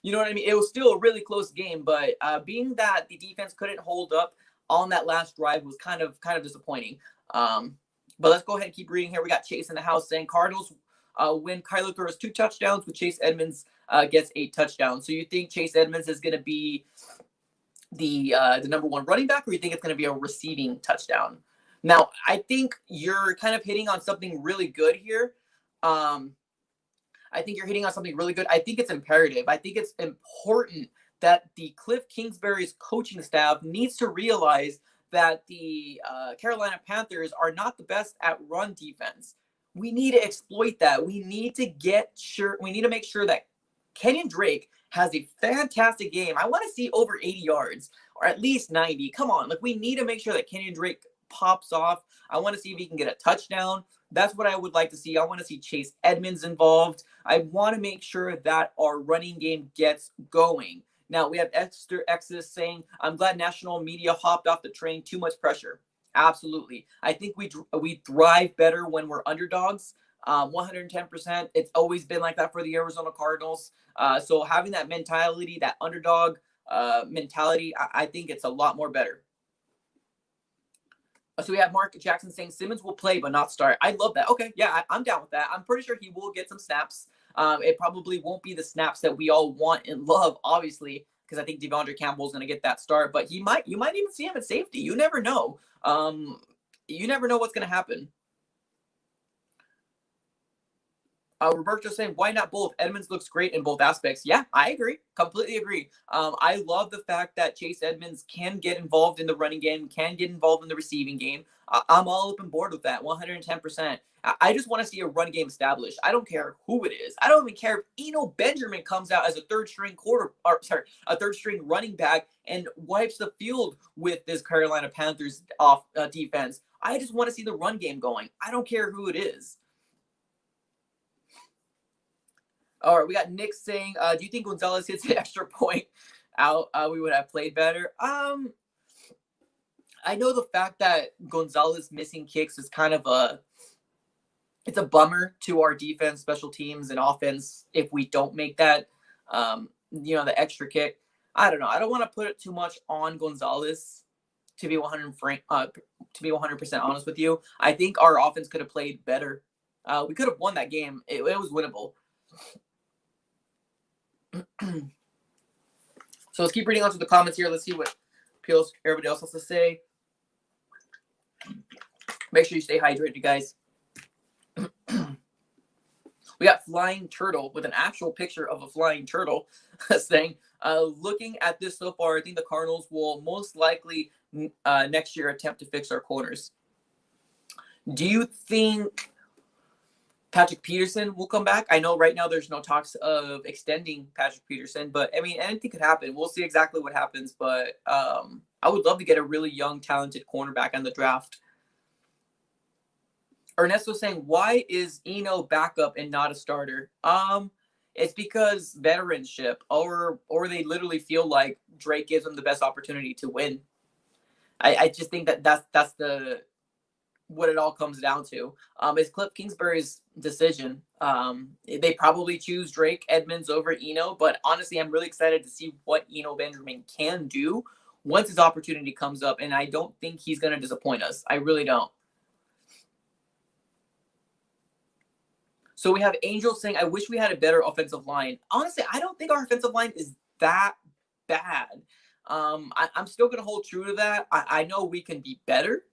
You know what I mean? It was still a really close game, but being that the defense couldn't hold up on that last drive was kind of disappointing. But let's go ahead and keep reading here. We got Chase in the house saying Cardinals win. Kyler throws 2 touchdowns with Chase Edmonds gets 8 touchdowns. So you think Chase Edmonds is going to be the number 1 running back, or you think it's going to be a receiving touchdown? Now, I think you're kind of hitting on something really good here. I think you're hitting on something really good. I think it's imperative. I think it's important that the Cliff Kingsbury's coaching staff needs to realize that the Carolina Panthers are not the best at run defense. We need to exploit that. We need to make sure that Kenyon Drake has a fantastic game. I want to see over 80 yards or at least 90. Come on. Like, we need to make sure that Kenyon Drake pops off. I want to see if he can get a touchdown. That's what I would like to see. I want to see Chase Edmonds involved. I want to make sure that our running game gets going. Now, we have Esther Exodus saying, I'm glad national media hopped off the train. Too much pressure. Absolutely. I think we thrive better when we're underdogs. 110%. It's always been like that for the Arizona Cardinals. So having that mentality, that underdog mentality, I think it's a lot more better. So we have Mark Jackson saying Simmons will play but not start. I love that. Okay, yeah, I'm down with that. I'm pretty sure he will get some snaps. It probably won't be the snaps that we all want and love, obviously, because I think DeAndre Campbell is going to get that start. But you might even see him at safety. You never know. You never know what's going to happen. Roberto saying, why not both? Edmonds looks great in both aspects. Yeah, I agree. Completely agree. I love the fact that Chase Edmonds can get involved in the running game, can get involved in the receiving game. I'm all up on board with that, 110%. I just want to see a run game established. I don't care who it is. I don't even care if Eno Benjamin comes out as a third-string running back and wipes the field with this Carolina Panthers defense. I just want to see the run game going. I don't care who it is. All right, we got Nick saying, do you think Gonzalez hits the extra point out, we would have played better? I know the fact that Gonzalez missing kicks is kind of it's a bummer to our defense, special teams, and offense if we don't make that, the extra kick. I don't know. I don't want to put it too much on Gonzalez, to be 100% honest with you. I think our offense could have played better. We could have won that game. It was winnable. So let's keep reading on to the comments here. Let's see what everybody else has to say. Make sure you stay hydrated, guys. We got Flying Turtle with an actual picture of a flying turtle saying, looking at this so far, I think the Cardinals will most likely next year attempt to fix our corners. Do you think Patrick Peterson will come back? I know right now there's no talks of extending Patrick Peterson, but I mean, anything could happen. We'll see exactly what happens, but I would love to get a really young, talented cornerback in the draft. Ernesto saying, why is Eno backup and not a starter? It's because veteranship, or they literally feel like Drake gives them the best opportunity to win. I just think that's what it all comes down to. It's Cliff Kingsbury's decision. They probably choose Drake Edmonds over Eno, but honestly, I'm really excited to see what Eno Benjamin can do once his opportunity comes up, and I don't think he's going to disappoint us. I really don't. So we have Angel saying, I wish we had a better offensive line. Honestly, I don't think our offensive line is that bad. I'm still going to hold true to that. I know we can be better.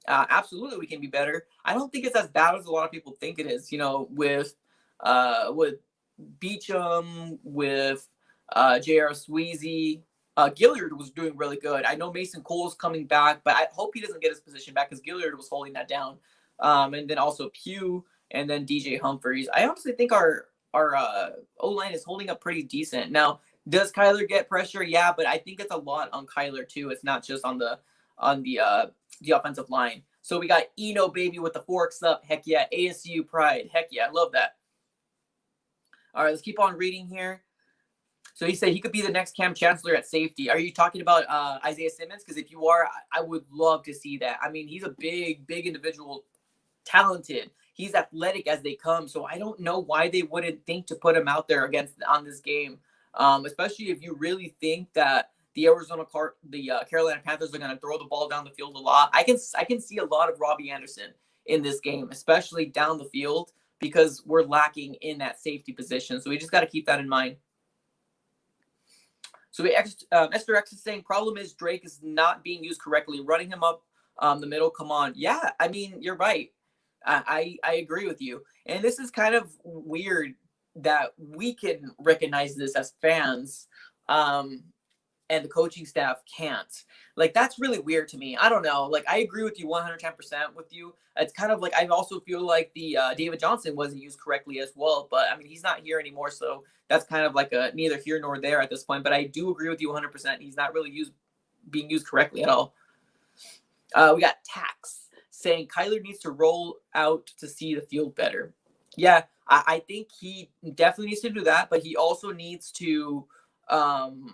Absolutely, we can be better. I don't think it's as bad as a lot of people think it is. With Beecham, with J.R. Sweezy, Gilliard was doing really good. I know Mason Cole's coming back, but I hope he doesn't get his position back because Gilliard was holding that down. And then also Pugh, and then DJ Humphries. I honestly think our O-line is holding up pretty decent. Now, does Kyler get pressure? Yeah, but I think it's a lot on Kyler too. It's not just on the offensive line. So we got Eno baby with the forks up. Heck yeah. ASU pride. Heck yeah. I love that. All right, let's keep on reading here. So he said he could be the next Cam Chancellor at safety. Are you talking about Isaiah Simmons? Because if you are, I would love to see that. I mean, he's a big individual, talented. He's athletic as they come. So I don't know why they wouldn't think to put him out there on this game, especially if you really think that the Carolina Panthers are going to throw the ball down the field a lot. I can see a lot of Robbie Anderson in this game, especially down the field, because we're lacking in that safety position. So we just got to keep that in mind. So Esther X is saying, problem is Drake is not being used correctly. Running him up the middle, come on. Yeah, I mean, you're right. I agree with you. And this is kind of weird that we can recognize this as fans, and the coaching staff can't. Like, that's really weird to me. I don't know. Like, I agree with you 110% with you. It's kind of like, I also feel like the David Johnson wasn't used correctly as well. But, I mean, he's not here anymore, so that's kind of like a neither here nor there at this point. But I do agree with you 100%. He's not really being used correctly at all. We got Tax saying Kyler needs to roll out to see the field better. Yeah, I think he definitely needs to do that, but he also needs to know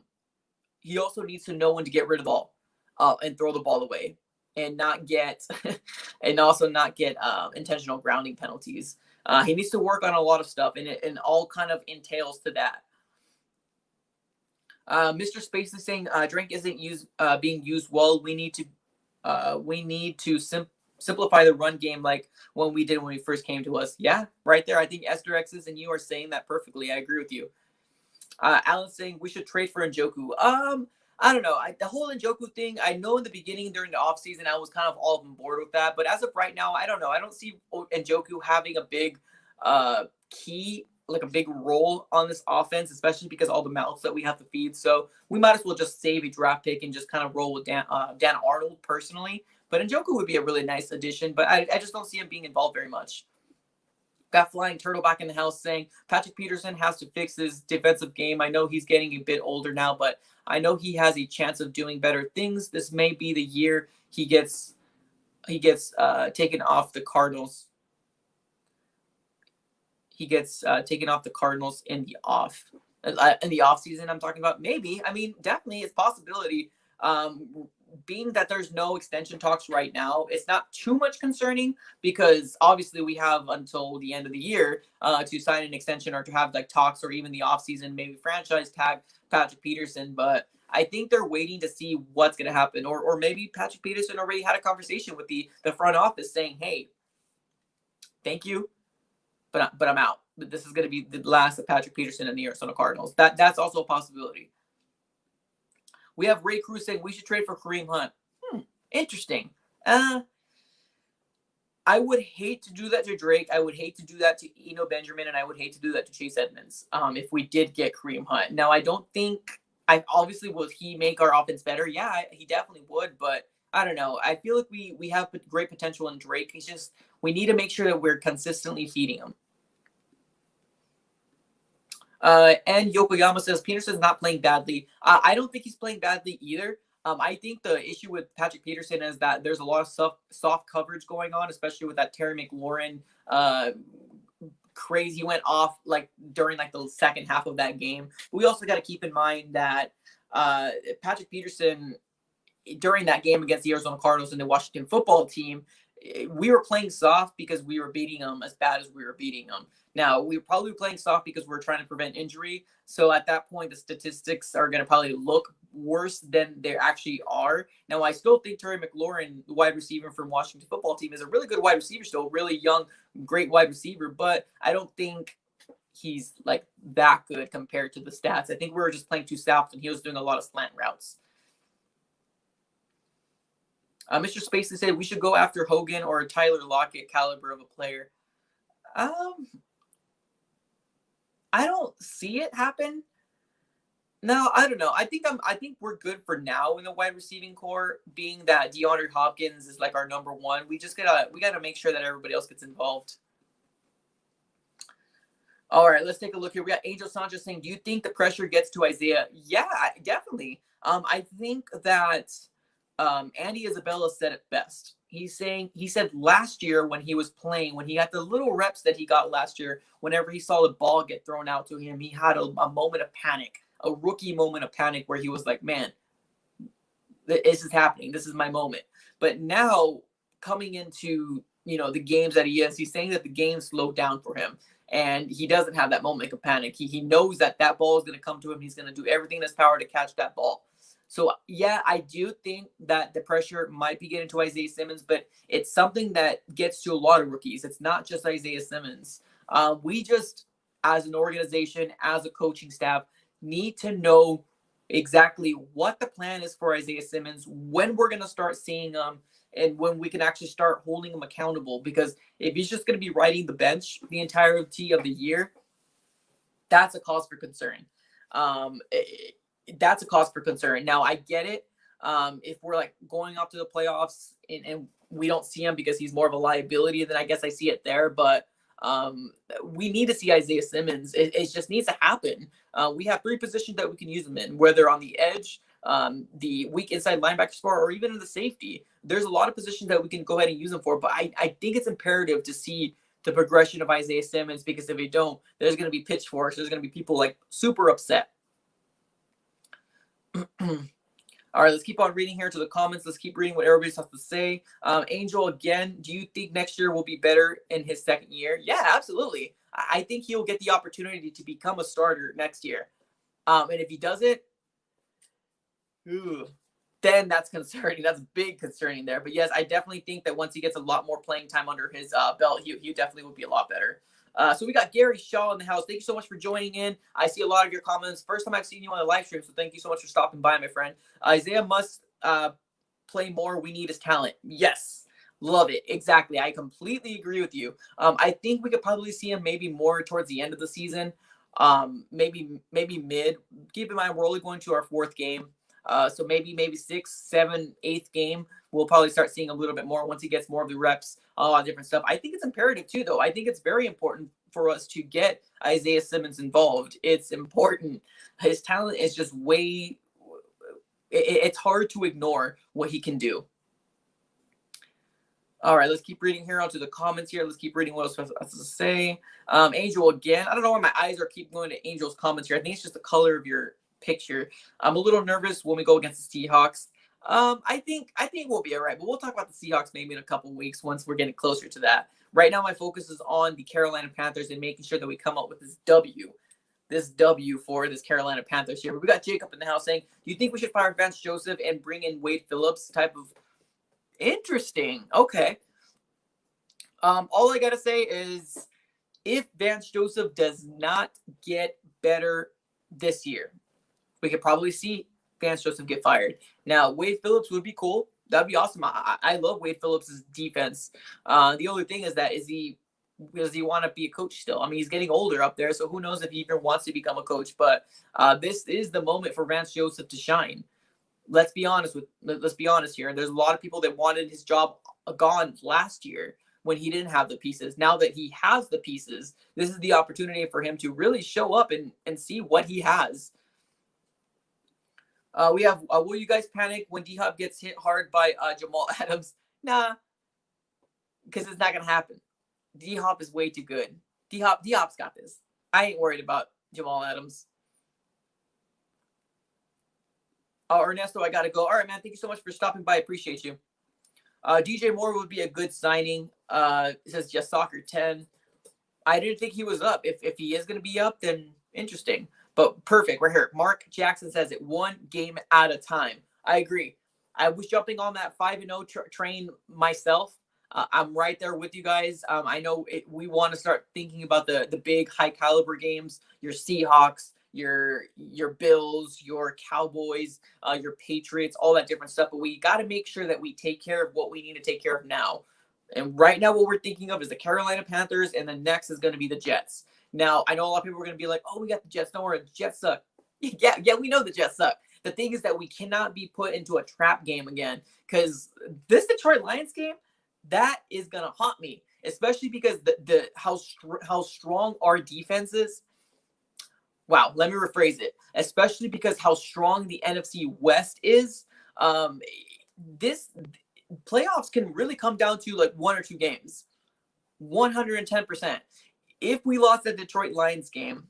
when to get rid of the ball and throw the ball away, and not get intentional grounding penalties. He needs to work on a lot of stuff, and it all kind of entails to that. Mr. Space is saying Drake isn't being used well. We need to simplify the run game like when we did when we first came to us. Yeah, right there. I think Esther X's and you are saying that perfectly. I agree with you. Alan's saying we should trade for Njoku. I don't know. The whole Njoku thing, I know in the beginning during the offseason, I was kind of all on board with that. But as of right now, I don't know. I don't see Njoku having a big key, like a big role on this offense, especially because all the mouths that we have to feed. So we might as well just save a draft pick and just kind of roll with Dan Arnold personally. But Njoku would be a really nice addition. But I just don't see him being involved very much. Got Flying Turtle back in the house saying Patrick Peterson has to fix his defensive game. I know he's getting a bit older now, but I know he has a chance of doing better things. This may be the year he gets taken off the Cardinals. He gets taken off the Cardinals in the off season. I'm talking about. Maybe. I mean, definitely it's a possibility. Being that there's no extension talks right now, it's not too much concerning because obviously we have until the end of the year to sign an extension or to have like talks or even the offseason, maybe franchise tag Patrick Peterson. But I think they're waiting to see what's going to happen. Or maybe Patrick Peterson already had a conversation with the front office saying, hey, thank you, but I'm out. This is going to be the last of Patrick Peterson and the Arizona Cardinals. That's also a possibility. We have Ray Cruz saying we should trade for Kareem Hunt. Interesting. I would hate to do that to Drake. I would hate to do that to Eno Benjamin, and I would hate to do that to Chase Edmonds if we did get Kareem Hunt. Now, I don't think obviously will he make our offense better? Yeah, he definitely would, but I don't know. I feel like we have great potential in Drake. He's just we need to make sure that we're consistently feeding him. And Yokoyama says Peterson's not playing badly. I don't think he's playing badly either. I think the issue with Patrick Peterson is that there's a lot of soft coverage going on, especially with that Terry McLaurin craze. He went off like during like the second half of that game. We also got to keep in mind that Patrick Peterson during that game against the Arizona Cardinals and the Washington football team, we were playing soft because we were beating them as bad as we were beating them. Now, we were probably playing soft because we're trying to prevent injury. So at that point, the statistics are going to probably look worse than they actually are. Now, I still think Terry McLaurin, the wide receiver from Washington football team, is a really good wide receiver still, really young, great wide receiver. But I don't think he's like that good compared to the stats. I think we were just playing too soft and he was doing a lot of slant routes. Mr. Spacey said we should go after Hogan or a Tyler Lockett caliber of a player. I don't see it happen. No, I don't know. I think we're good for now in the wide receiving core, being that DeAndre Hopkins is like our number one. We gotta make sure that everybody else gets involved. All right, let's take a look here. We got Angel Sanchez saying, do you think the pressure gets to Isaiah? Yeah, definitely. I think that Andy Isabella said it best. He said last year when he was playing, when he had the little reps that he got last year, whenever he saw the ball get thrown out to him, he had a moment of panic, a rookie moment of panic where he was like, man, this is happening. This is my moment. But now coming into, the games that he is, he's saying that the game slowed down for him. And he doesn't have that moment of panic. He knows that ball is going to come to him. He's going to do everything in his power to catch that ball. So, yeah, I do think that the pressure might be getting to Isaiah Simmons, but it's something that gets to a lot of rookies. It's not just Isaiah Simmons. We just, as an organization, as a coaching staff, need to know exactly what the plan is for Isaiah Simmons, when we're going to start seeing him, and when we can actually start holding him accountable. Because if he's just going to be riding the bench the entirety of the year, that's a cause for concern. That's a cause for concern. Now, I get it. If we're like going up to the playoffs and we don't see him because he's more of a liability, then I guess I see it there. But we need to see Isaiah Simmons. It just needs to happen. We have 3 positions that we can use him in, whether on the edge, the weak inside linebacker spot, or even in the safety. There's a lot of positions that we can go ahead and use him for. But I think it's imperative to see the progression of Isaiah Simmons, because if we don't, there's going to be pitchforks. There's going to be people like super upset. All right, let's keep on reading here to the comments. Let's keep reading what everybody has to say. Angel, again, do you think next year will be better in his second year? Yeah, absolutely. I think he'll get the opportunity to become a starter next year. And if he doesn't, then that's concerning. That's big concerning there. But yes, I definitely think that once he gets a lot more playing time under his belt, he definitely will be a lot better. So we got Gary Shaw in the house. Thank you so much for joining in. I see a lot of your comments. First time I've seen you on the live stream, so thank you so much for stopping by, my friend. Isaiah must play more. We need his talent. Yes. Love it. Exactly. I completely agree with you. I think we could probably see him maybe more towards the end of the season. Maybe mid. Keep in mind, we're only going to our 4th game. So maybe 6th, 7th, 8th game, we'll probably start seeing a little bit more once he gets more of the reps, different stuff. I think it's imperative too, though. I think it's very important for us to get Isaiah Simmons involved. It's important. His talent is just it's hard to ignore what he can do. All right, let's keep reading here onto the comments here. Let's keep reading what else has to say. Angel again. I don't know why my eyes keep going to Angel's comments here. I think it's just the color of your picture. I'm a little nervous when we go against the Seahawks. I think we'll be all right, but we'll talk about the Seahawks maybe in a couple of weeks once we're getting closer to that. Right now, my focus is on the Carolina Panthers and making sure that we come up with this W for this Carolina Panthers here. But we got Jacob in the house saying, do you think we should fire Vance Joseph and bring in Wade Phillips? Type of interesting. Okay. All I got to say is, if Vance Joseph does not get better this year, we could probably see Vance Joseph get fired. Now, Wade Phillips would be cool. That'd be awesome. I love Wade Phillips' defense. The only thing is that does he want to be a coach still? I mean, he's getting older up there, so who knows if he even wants to become a coach. But this is the moment for Vance Joseph to shine. Let's be honest here. There's a lot of people that wanted his job gone last year when he didn't have the pieces. Now that he has the pieces, this is the opportunity for him to really show up and see what he has. We have, will you guys panic when D-Hop gets hit hard by Jamal Adams? Nah, because it's not going to happen. D-Hop is way too good. D-Hop's got this. I ain't worried about Jamal Adams. Ernesto, I got to go. All right, man. Thank you so much for stopping by. I appreciate you. DJ Moore would be a good signing. It says Just Soccer 10. I didn't think he was up. If he is going to be up, then interesting. But perfect. Right here. Mark Jackson says it, 1 game at a time. I agree. I was jumping on that 5-0 train myself. I'm right there with you guys. I know we want to start thinking about the big high caliber games, your Seahawks, your Bills, your Cowboys, your Patriots, all that different stuff. But we got to make sure that we take care of what we need to take care of now. And right now what we're thinking of is the Carolina Panthers, and the next is going to be the Jets. Now, I know a lot of people are going to be like, oh, we got the Jets. Don't worry, the Jets suck. Yeah, we know the Jets suck. The thing is that we cannot be put into a trap game again, because this Detroit Lions game, that is going to haunt me, especially because how strong our defense is. Wow, let me rephrase it. Especially because how strong the NFC West is. This playoffs can really come down to like 1 or 2 games. 110%. If we lost the Detroit Lions game,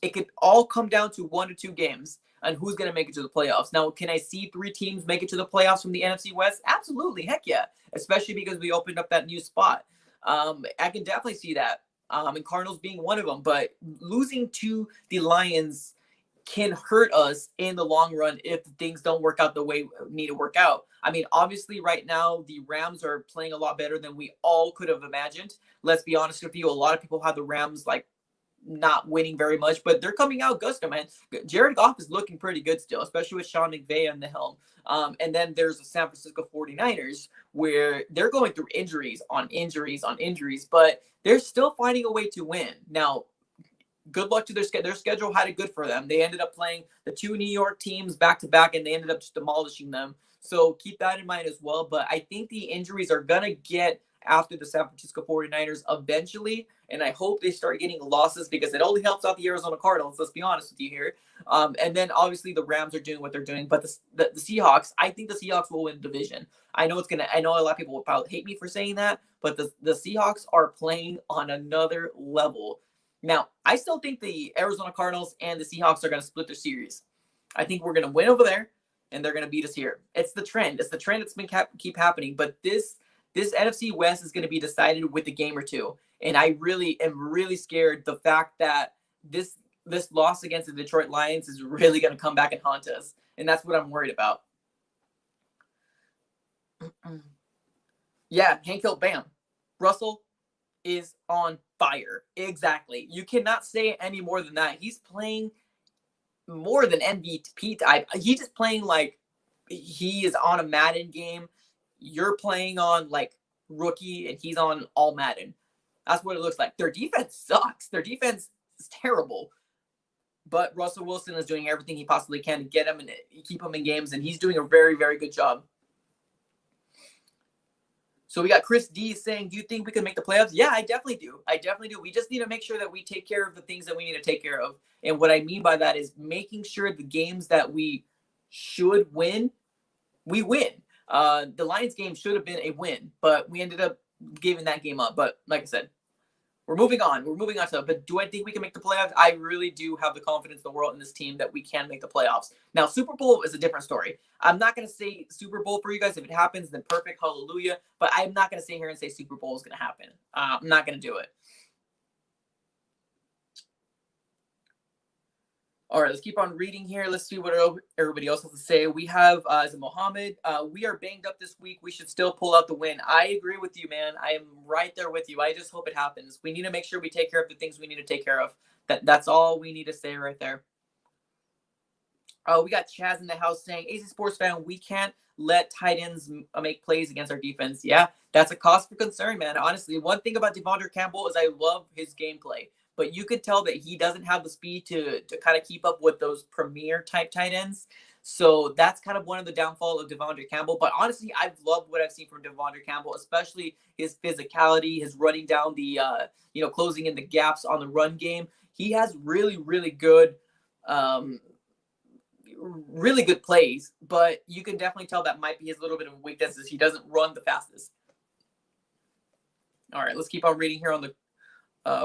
it could all come down to 1 or 2 games and who's going to make it to the playoffs. Now, can I see 3 teams make it to the playoffs from the NFC West? Absolutely. Heck yeah. Especially because we opened up that new spot. I can definitely see that. And Cardinals being one of them. But losing to the Lions can hurt us in the long run if things don't work out the way we need to work out. I mean, obviously right now the Rams are playing a lot better than we all could have imagined. Let's be honest with you. A lot of people have the Rams like not winning very much, but they're coming out gusto, man. Jared Goff is looking pretty good still, especially with Sean McVay on the helm. And then there's the San Francisco 49ers where they're going through injuries on injuries on injuries, but they're still finding a way to win. Now, good luck to their schedule. Their schedule had it good for them. They ended up playing the two New York teams back to back, and they ended up just demolishing them. So keep that in mind as well. But I think the injuries are going to get after the San Francisco 49ers eventually, and I hope they start getting losses because it only helps out the Arizona Cardinals. Let's be honest with you here. And then obviously the Rams are doing what they're doing, but the Seahawks, I think the Seahawks will win the division. I know a lot of people will probably hate me for saying that, but the Seahawks are playing on another level. Now, I still think the Arizona Cardinals and the Seahawks are going to split their series. I think we're going to win over there, and they're going to beat us here. It's the trend. It's the trend that's been keep happening. But this NFC West is going to be decided with a game or two. And I really am really scared the fact that this loss against the Detroit Lions is really going to come back and haunt us. And that's what I'm worried about. Yeah, Hank Hill, bam. Russell is on fire. Exactly. You cannot say any more than that. He's playing more than MVP type. He's just playing like he is on a Madden game. You're playing on like rookie and he's on all Madden. That's what it looks like. Their defense sucks. Their defense is terrible. But Russell Wilson is doing everything he possibly can to get him and keep him in games, and he's doing a very, very good job. So we got Chris D saying, do you think we can make the playoffs? Yeah, I definitely do. We just need to make sure that we take care of the things that we need to take care of. And what I mean by that is making sure the games that we should win, we win. The Lions game should have been a win, but we ended up giving that game up. But like I said, we're moving on. But do I think we can make the playoffs? I really do have the confidence in the world in this team that we can make the playoffs. Now, Super Bowl is a different story. I'm not going to say Super Bowl for you guys. If it happens, then perfect. Hallelujah. But I'm not going to sit here and say Super Bowl is going to happen. I'm not going to do it. All right, let's keep on reading here. Let's see what everybody else has to say. We have Mohammed. We are banged up this week. We should still pull out the win. I agree with you, man. I am right there with you. I just hope it happens. We need to make sure we take care of the things we need to take care of. That's all we need to say right there. We got Chaz in the house saying, AZ Sports fan, we can't let tight ends make plays against our defense. Yeah, that's a cause for concern, man. Honestly, one thing about DeAndre Campbell is I love his gameplay. But you could tell that he doesn't have the speed to kind of keep up with those premier type tight ends. So that's kind of one of the downfall of DeAndre Campbell. But honestly, I've loved what I've seen from DeAndre Campbell, especially his physicality, his running down the, closing in the gaps on the run game. He has really, really good plays. But you can definitely tell that might be his little bit of a weakness is he doesn't run the fastest. All right, let's keep on reading here on the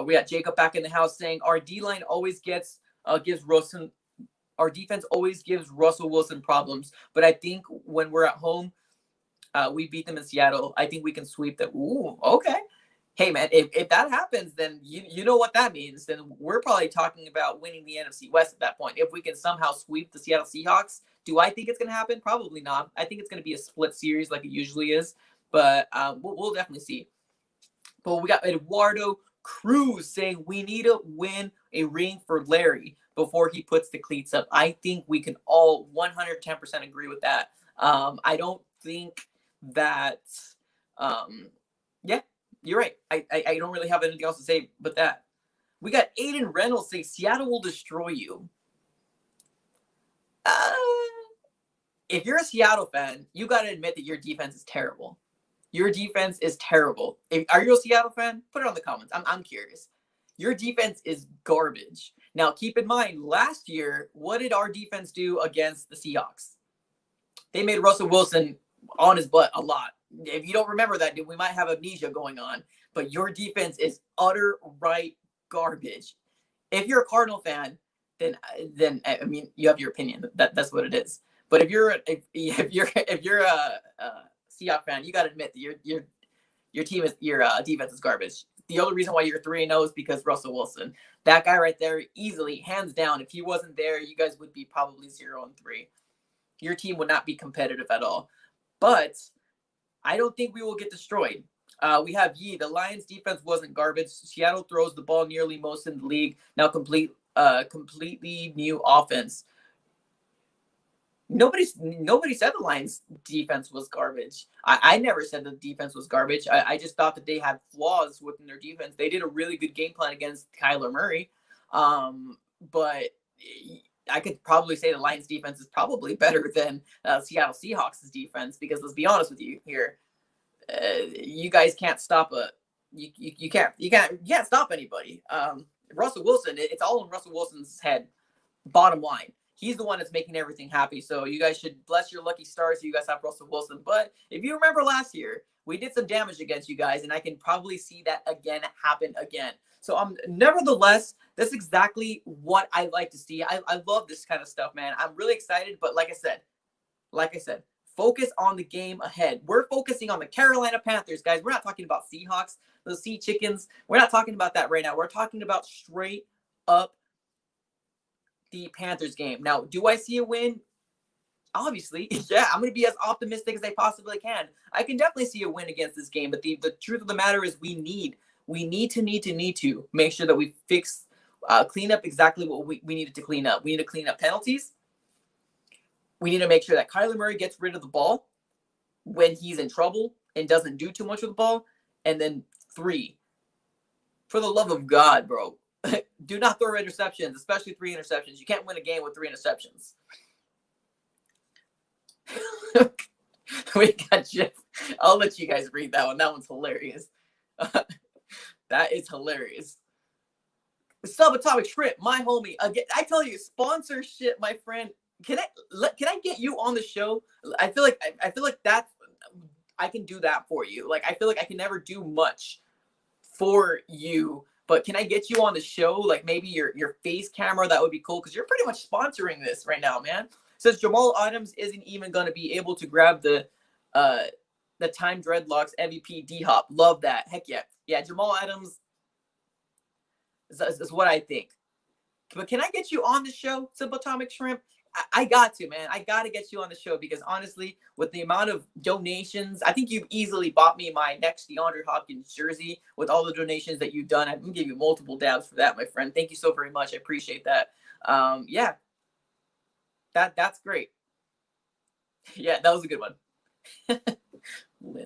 we got Jacob back in the house saying our D-line always gives Russell, our defense always gives Russell Wilson problems. But I think when we're at home, we beat them in Seattle. I think we can sweep them. Ooh, okay. Hey, man, if that happens, then you know what that means. Then we're probably talking about winning the NFC West at that point. If we can somehow sweep the Seattle Seahawks, do I think it's going to happen? Probably not. I think it's going to be a split series like it usually is. But we'll definitely see. But we got Eduardo Cruz saying we need to win a ring for Larry before he puts the cleats up. I think we can all 110% agree with that. I don't think that, yeah, you're right. I don't really have anything else to say but that. We got Aiden Reynolds saying Seattle will destroy you. If you're a Seattle fan, you got to admit that your defense is terrible. Your defense is terrible. Are you a Seattle fan? Put it on the comments. I'm curious. Your defense is garbage. Now, keep in mind, last year, what did our defense do against the Seahawks? They made Russell Wilson on his butt a lot. If you don't remember that, we might have amnesia going on. But your defense is utter right garbage. If you're a Cardinal fan, then I mean, you have your opinion. That's what it is. But if you're a Seahawks fan, you got to admit that your defense is garbage. the only reason why you're 3-0 is because Russell Wilson. That guy right there, easily, hands down, if he wasn't there, you guys would be probably 0-3. Your team would not be competitive at all. But I don't think we will get destroyed. We have Yee. The Lions defense wasn't garbage. Seattle throws the ball nearly most in the league. Now completely new offense. Nobody said the Lions defense was garbage. I never said the defense was garbage. I just thought that they had flaws within their defense. They did a really good game plan against Kyler Murray. But I could probably say the Lions defense is probably better than Seattle Seahawks' defense, because let's be honest with you here. You guys can't stop you can't stop anybody. Russell Wilson, it's all in Russell Wilson's head. Bottom line, he's the one that's making everything happy. So you guys should bless your lucky stars. You guys have Russell Wilson. But if you remember last year, we did some damage against you guys, and I can probably see that again happen again. So nevertheless, that's exactly what I like to see. I love this kind of stuff, man. I'm really excited. But like I said, focus on the game ahead. We're focusing on the Carolina Panthers, guys. We're not talking about Seahawks, those Sea Chickens. We're not talking about that right now. We're talking about straight up the Panthers game. Now, do I see a win? Obviously, yeah. I'm going to be as optimistic as I possibly can. I can definitely see a win against this game. But the truth of the matter is we need to make sure that we clean up exactly what we needed to clean up. We need to clean up penalties. We need to make sure that Kyler Murray gets rid of the ball when he's in trouble and doesn't do too much with the ball. And then 3, for the love of God, bro, do not throw interceptions, especially 3 interceptions. You can't win a game with 3 interceptions. We got Jeff. I'll let you guys read that one. That one's hilarious. That is hilarious. Subatomic Shrimp, my homie. Again, I tell you, sponsorship, my friend. Can I get you on the show? I feel like that I can do that for you. Like, I feel like I can never do much for you, but can I get you on the show? Like maybe your face camera, that would be cool, because you're pretty much sponsoring this right now, man. Says Jamal Adams isn't even going to be able to grab the Time Dreadlocks MVP D-Hop. Love that. Heck yeah. Yeah, Jamal Adams is what I think. But can I get you on the show, Simple Atomic Shrimp? I got to, man. I got to get you on the show, because honestly, with the amount of donations, I think you've easily bought me my next DeAndre Hopkins jersey with all the donations that you've done. I'm going to give you multiple dabs for that, my friend. Thank you so very much. I appreciate that. Yeah, that's great. Yeah, that was a good one.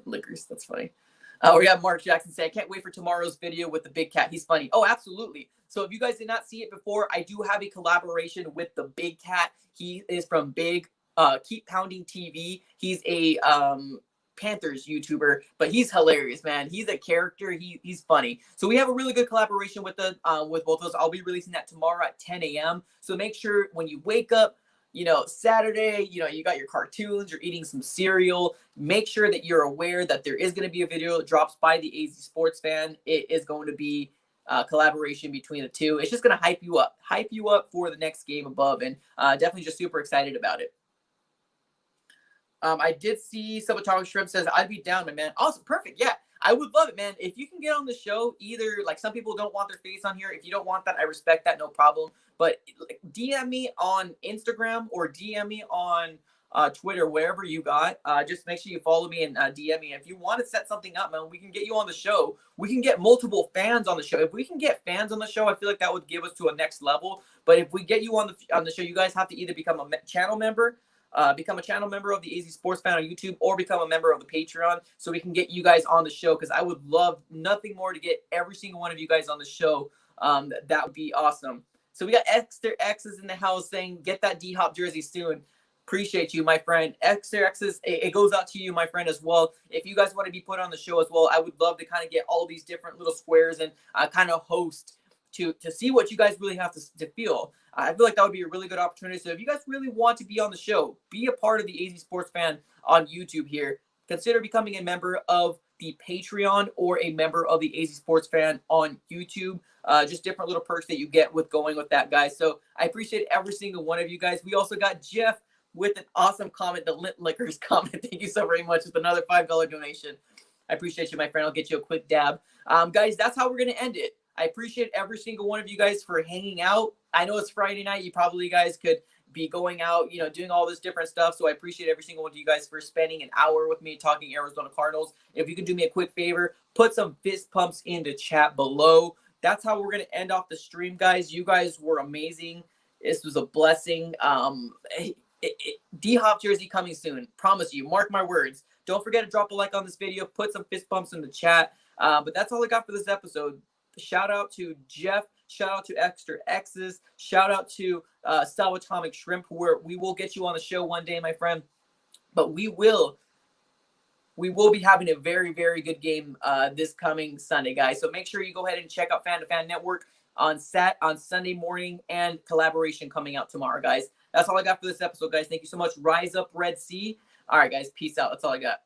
Liquors, that's funny. We have Mark Jackson say, I can't wait for tomorrow's video with the big cat. He's funny. Oh, absolutely. So if you guys did not see it before, I do have a collaboration with the big cat. He is from Keep Pounding TV. He's a Panthers YouTuber, but he's hilarious, man. He's a character. He's funny. So we have a really good collaboration with both of us. I'll be releasing that tomorrow at 10 a.m. So make sure when you wake up, Saturday, you got your cartoons, you're eating some cereal, make sure that you're aware that there is going to be a video that drops by the AZ Sports Fan. It is going to be a collaboration between the two. It's just going to hype you up for the next game above, and definitely just super excited about it. I did see Subatomic Shrimp says, I'd be down, my man. Awesome. Perfect. Yeah, I would love it, man. If you can get on the show, either like some people don't want their face on here. If you don't want that, I respect that. No problem. But DM me on Instagram or DM me on Twitter, wherever you got. Just make sure you follow me and DM me. If you want to set something up, man, we can get you on the show. We can get multiple fans on the show. If we can get fans on the show, I feel like that would give us to a next level. But if we get you on the show, you guys have to either become a channel member, of the AZ Sports Fan on YouTube, or become a member of the Patreon, so we can get you guys on the show, because I would love nothing more to get every single one of you guys on the show. That would be awesome. So we got Exter X's in the house saying, get that D-Hop jersey soon. Appreciate you, my friend. Exter X's, it goes out to you, my friend, as well. If you guys want to be put on the show as well, I would love to kind of get all these different little squares and kind of host to see what you guys really have to feel. I feel like that would be a really good opportunity. So if you guys really want to be on the show, be a part of the AZ Sports Fan on YouTube here, consider becoming a member of the Patreon or a member of the AZ Sports Fan on YouTube. Just different little perks that you get with going with that, guys. So I appreciate every single one of you guys. We also got Jeff with an awesome comment, the Lint Liquors comment. Thank you so very much with another $5 donation. I appreciate you, my friend. I'll get you a quick dab. Guys, that's how we're going to end it. I appreciate every single one of you guys for hanging out. I know it's Friday night. You probably guys could be going out, doing all this different stuff. So I appreciate every single one of you guys for spending an hour with me talking Arizona Cardinals. If you could do me a quick favor, put some fist pumps into chat below. That's how we're going to end off the stream, guys. You guys were amazing. This was a blessing. D-Hop jersey coming soon. Promise you. Mark my words. Don't forget to drop a like on this video. Put some fist bumps in the chat. But that's all I got for this episode. Shout out to Jeff. Shout out to Extra X's. Shout out to Salvatomic Shrimp, where we will get you on the show one day, my friend. But we will be having a very, very good game this coming Sunday, guys. So make sure you go ahead and check out Fan to Fan Network on Sunday morning, and collaboration coming out tomorrow, guys. That's all I got for this episode, guys. Thank you so much. Rise up, Red Sea. All right, guys. Peace out. That's all I got.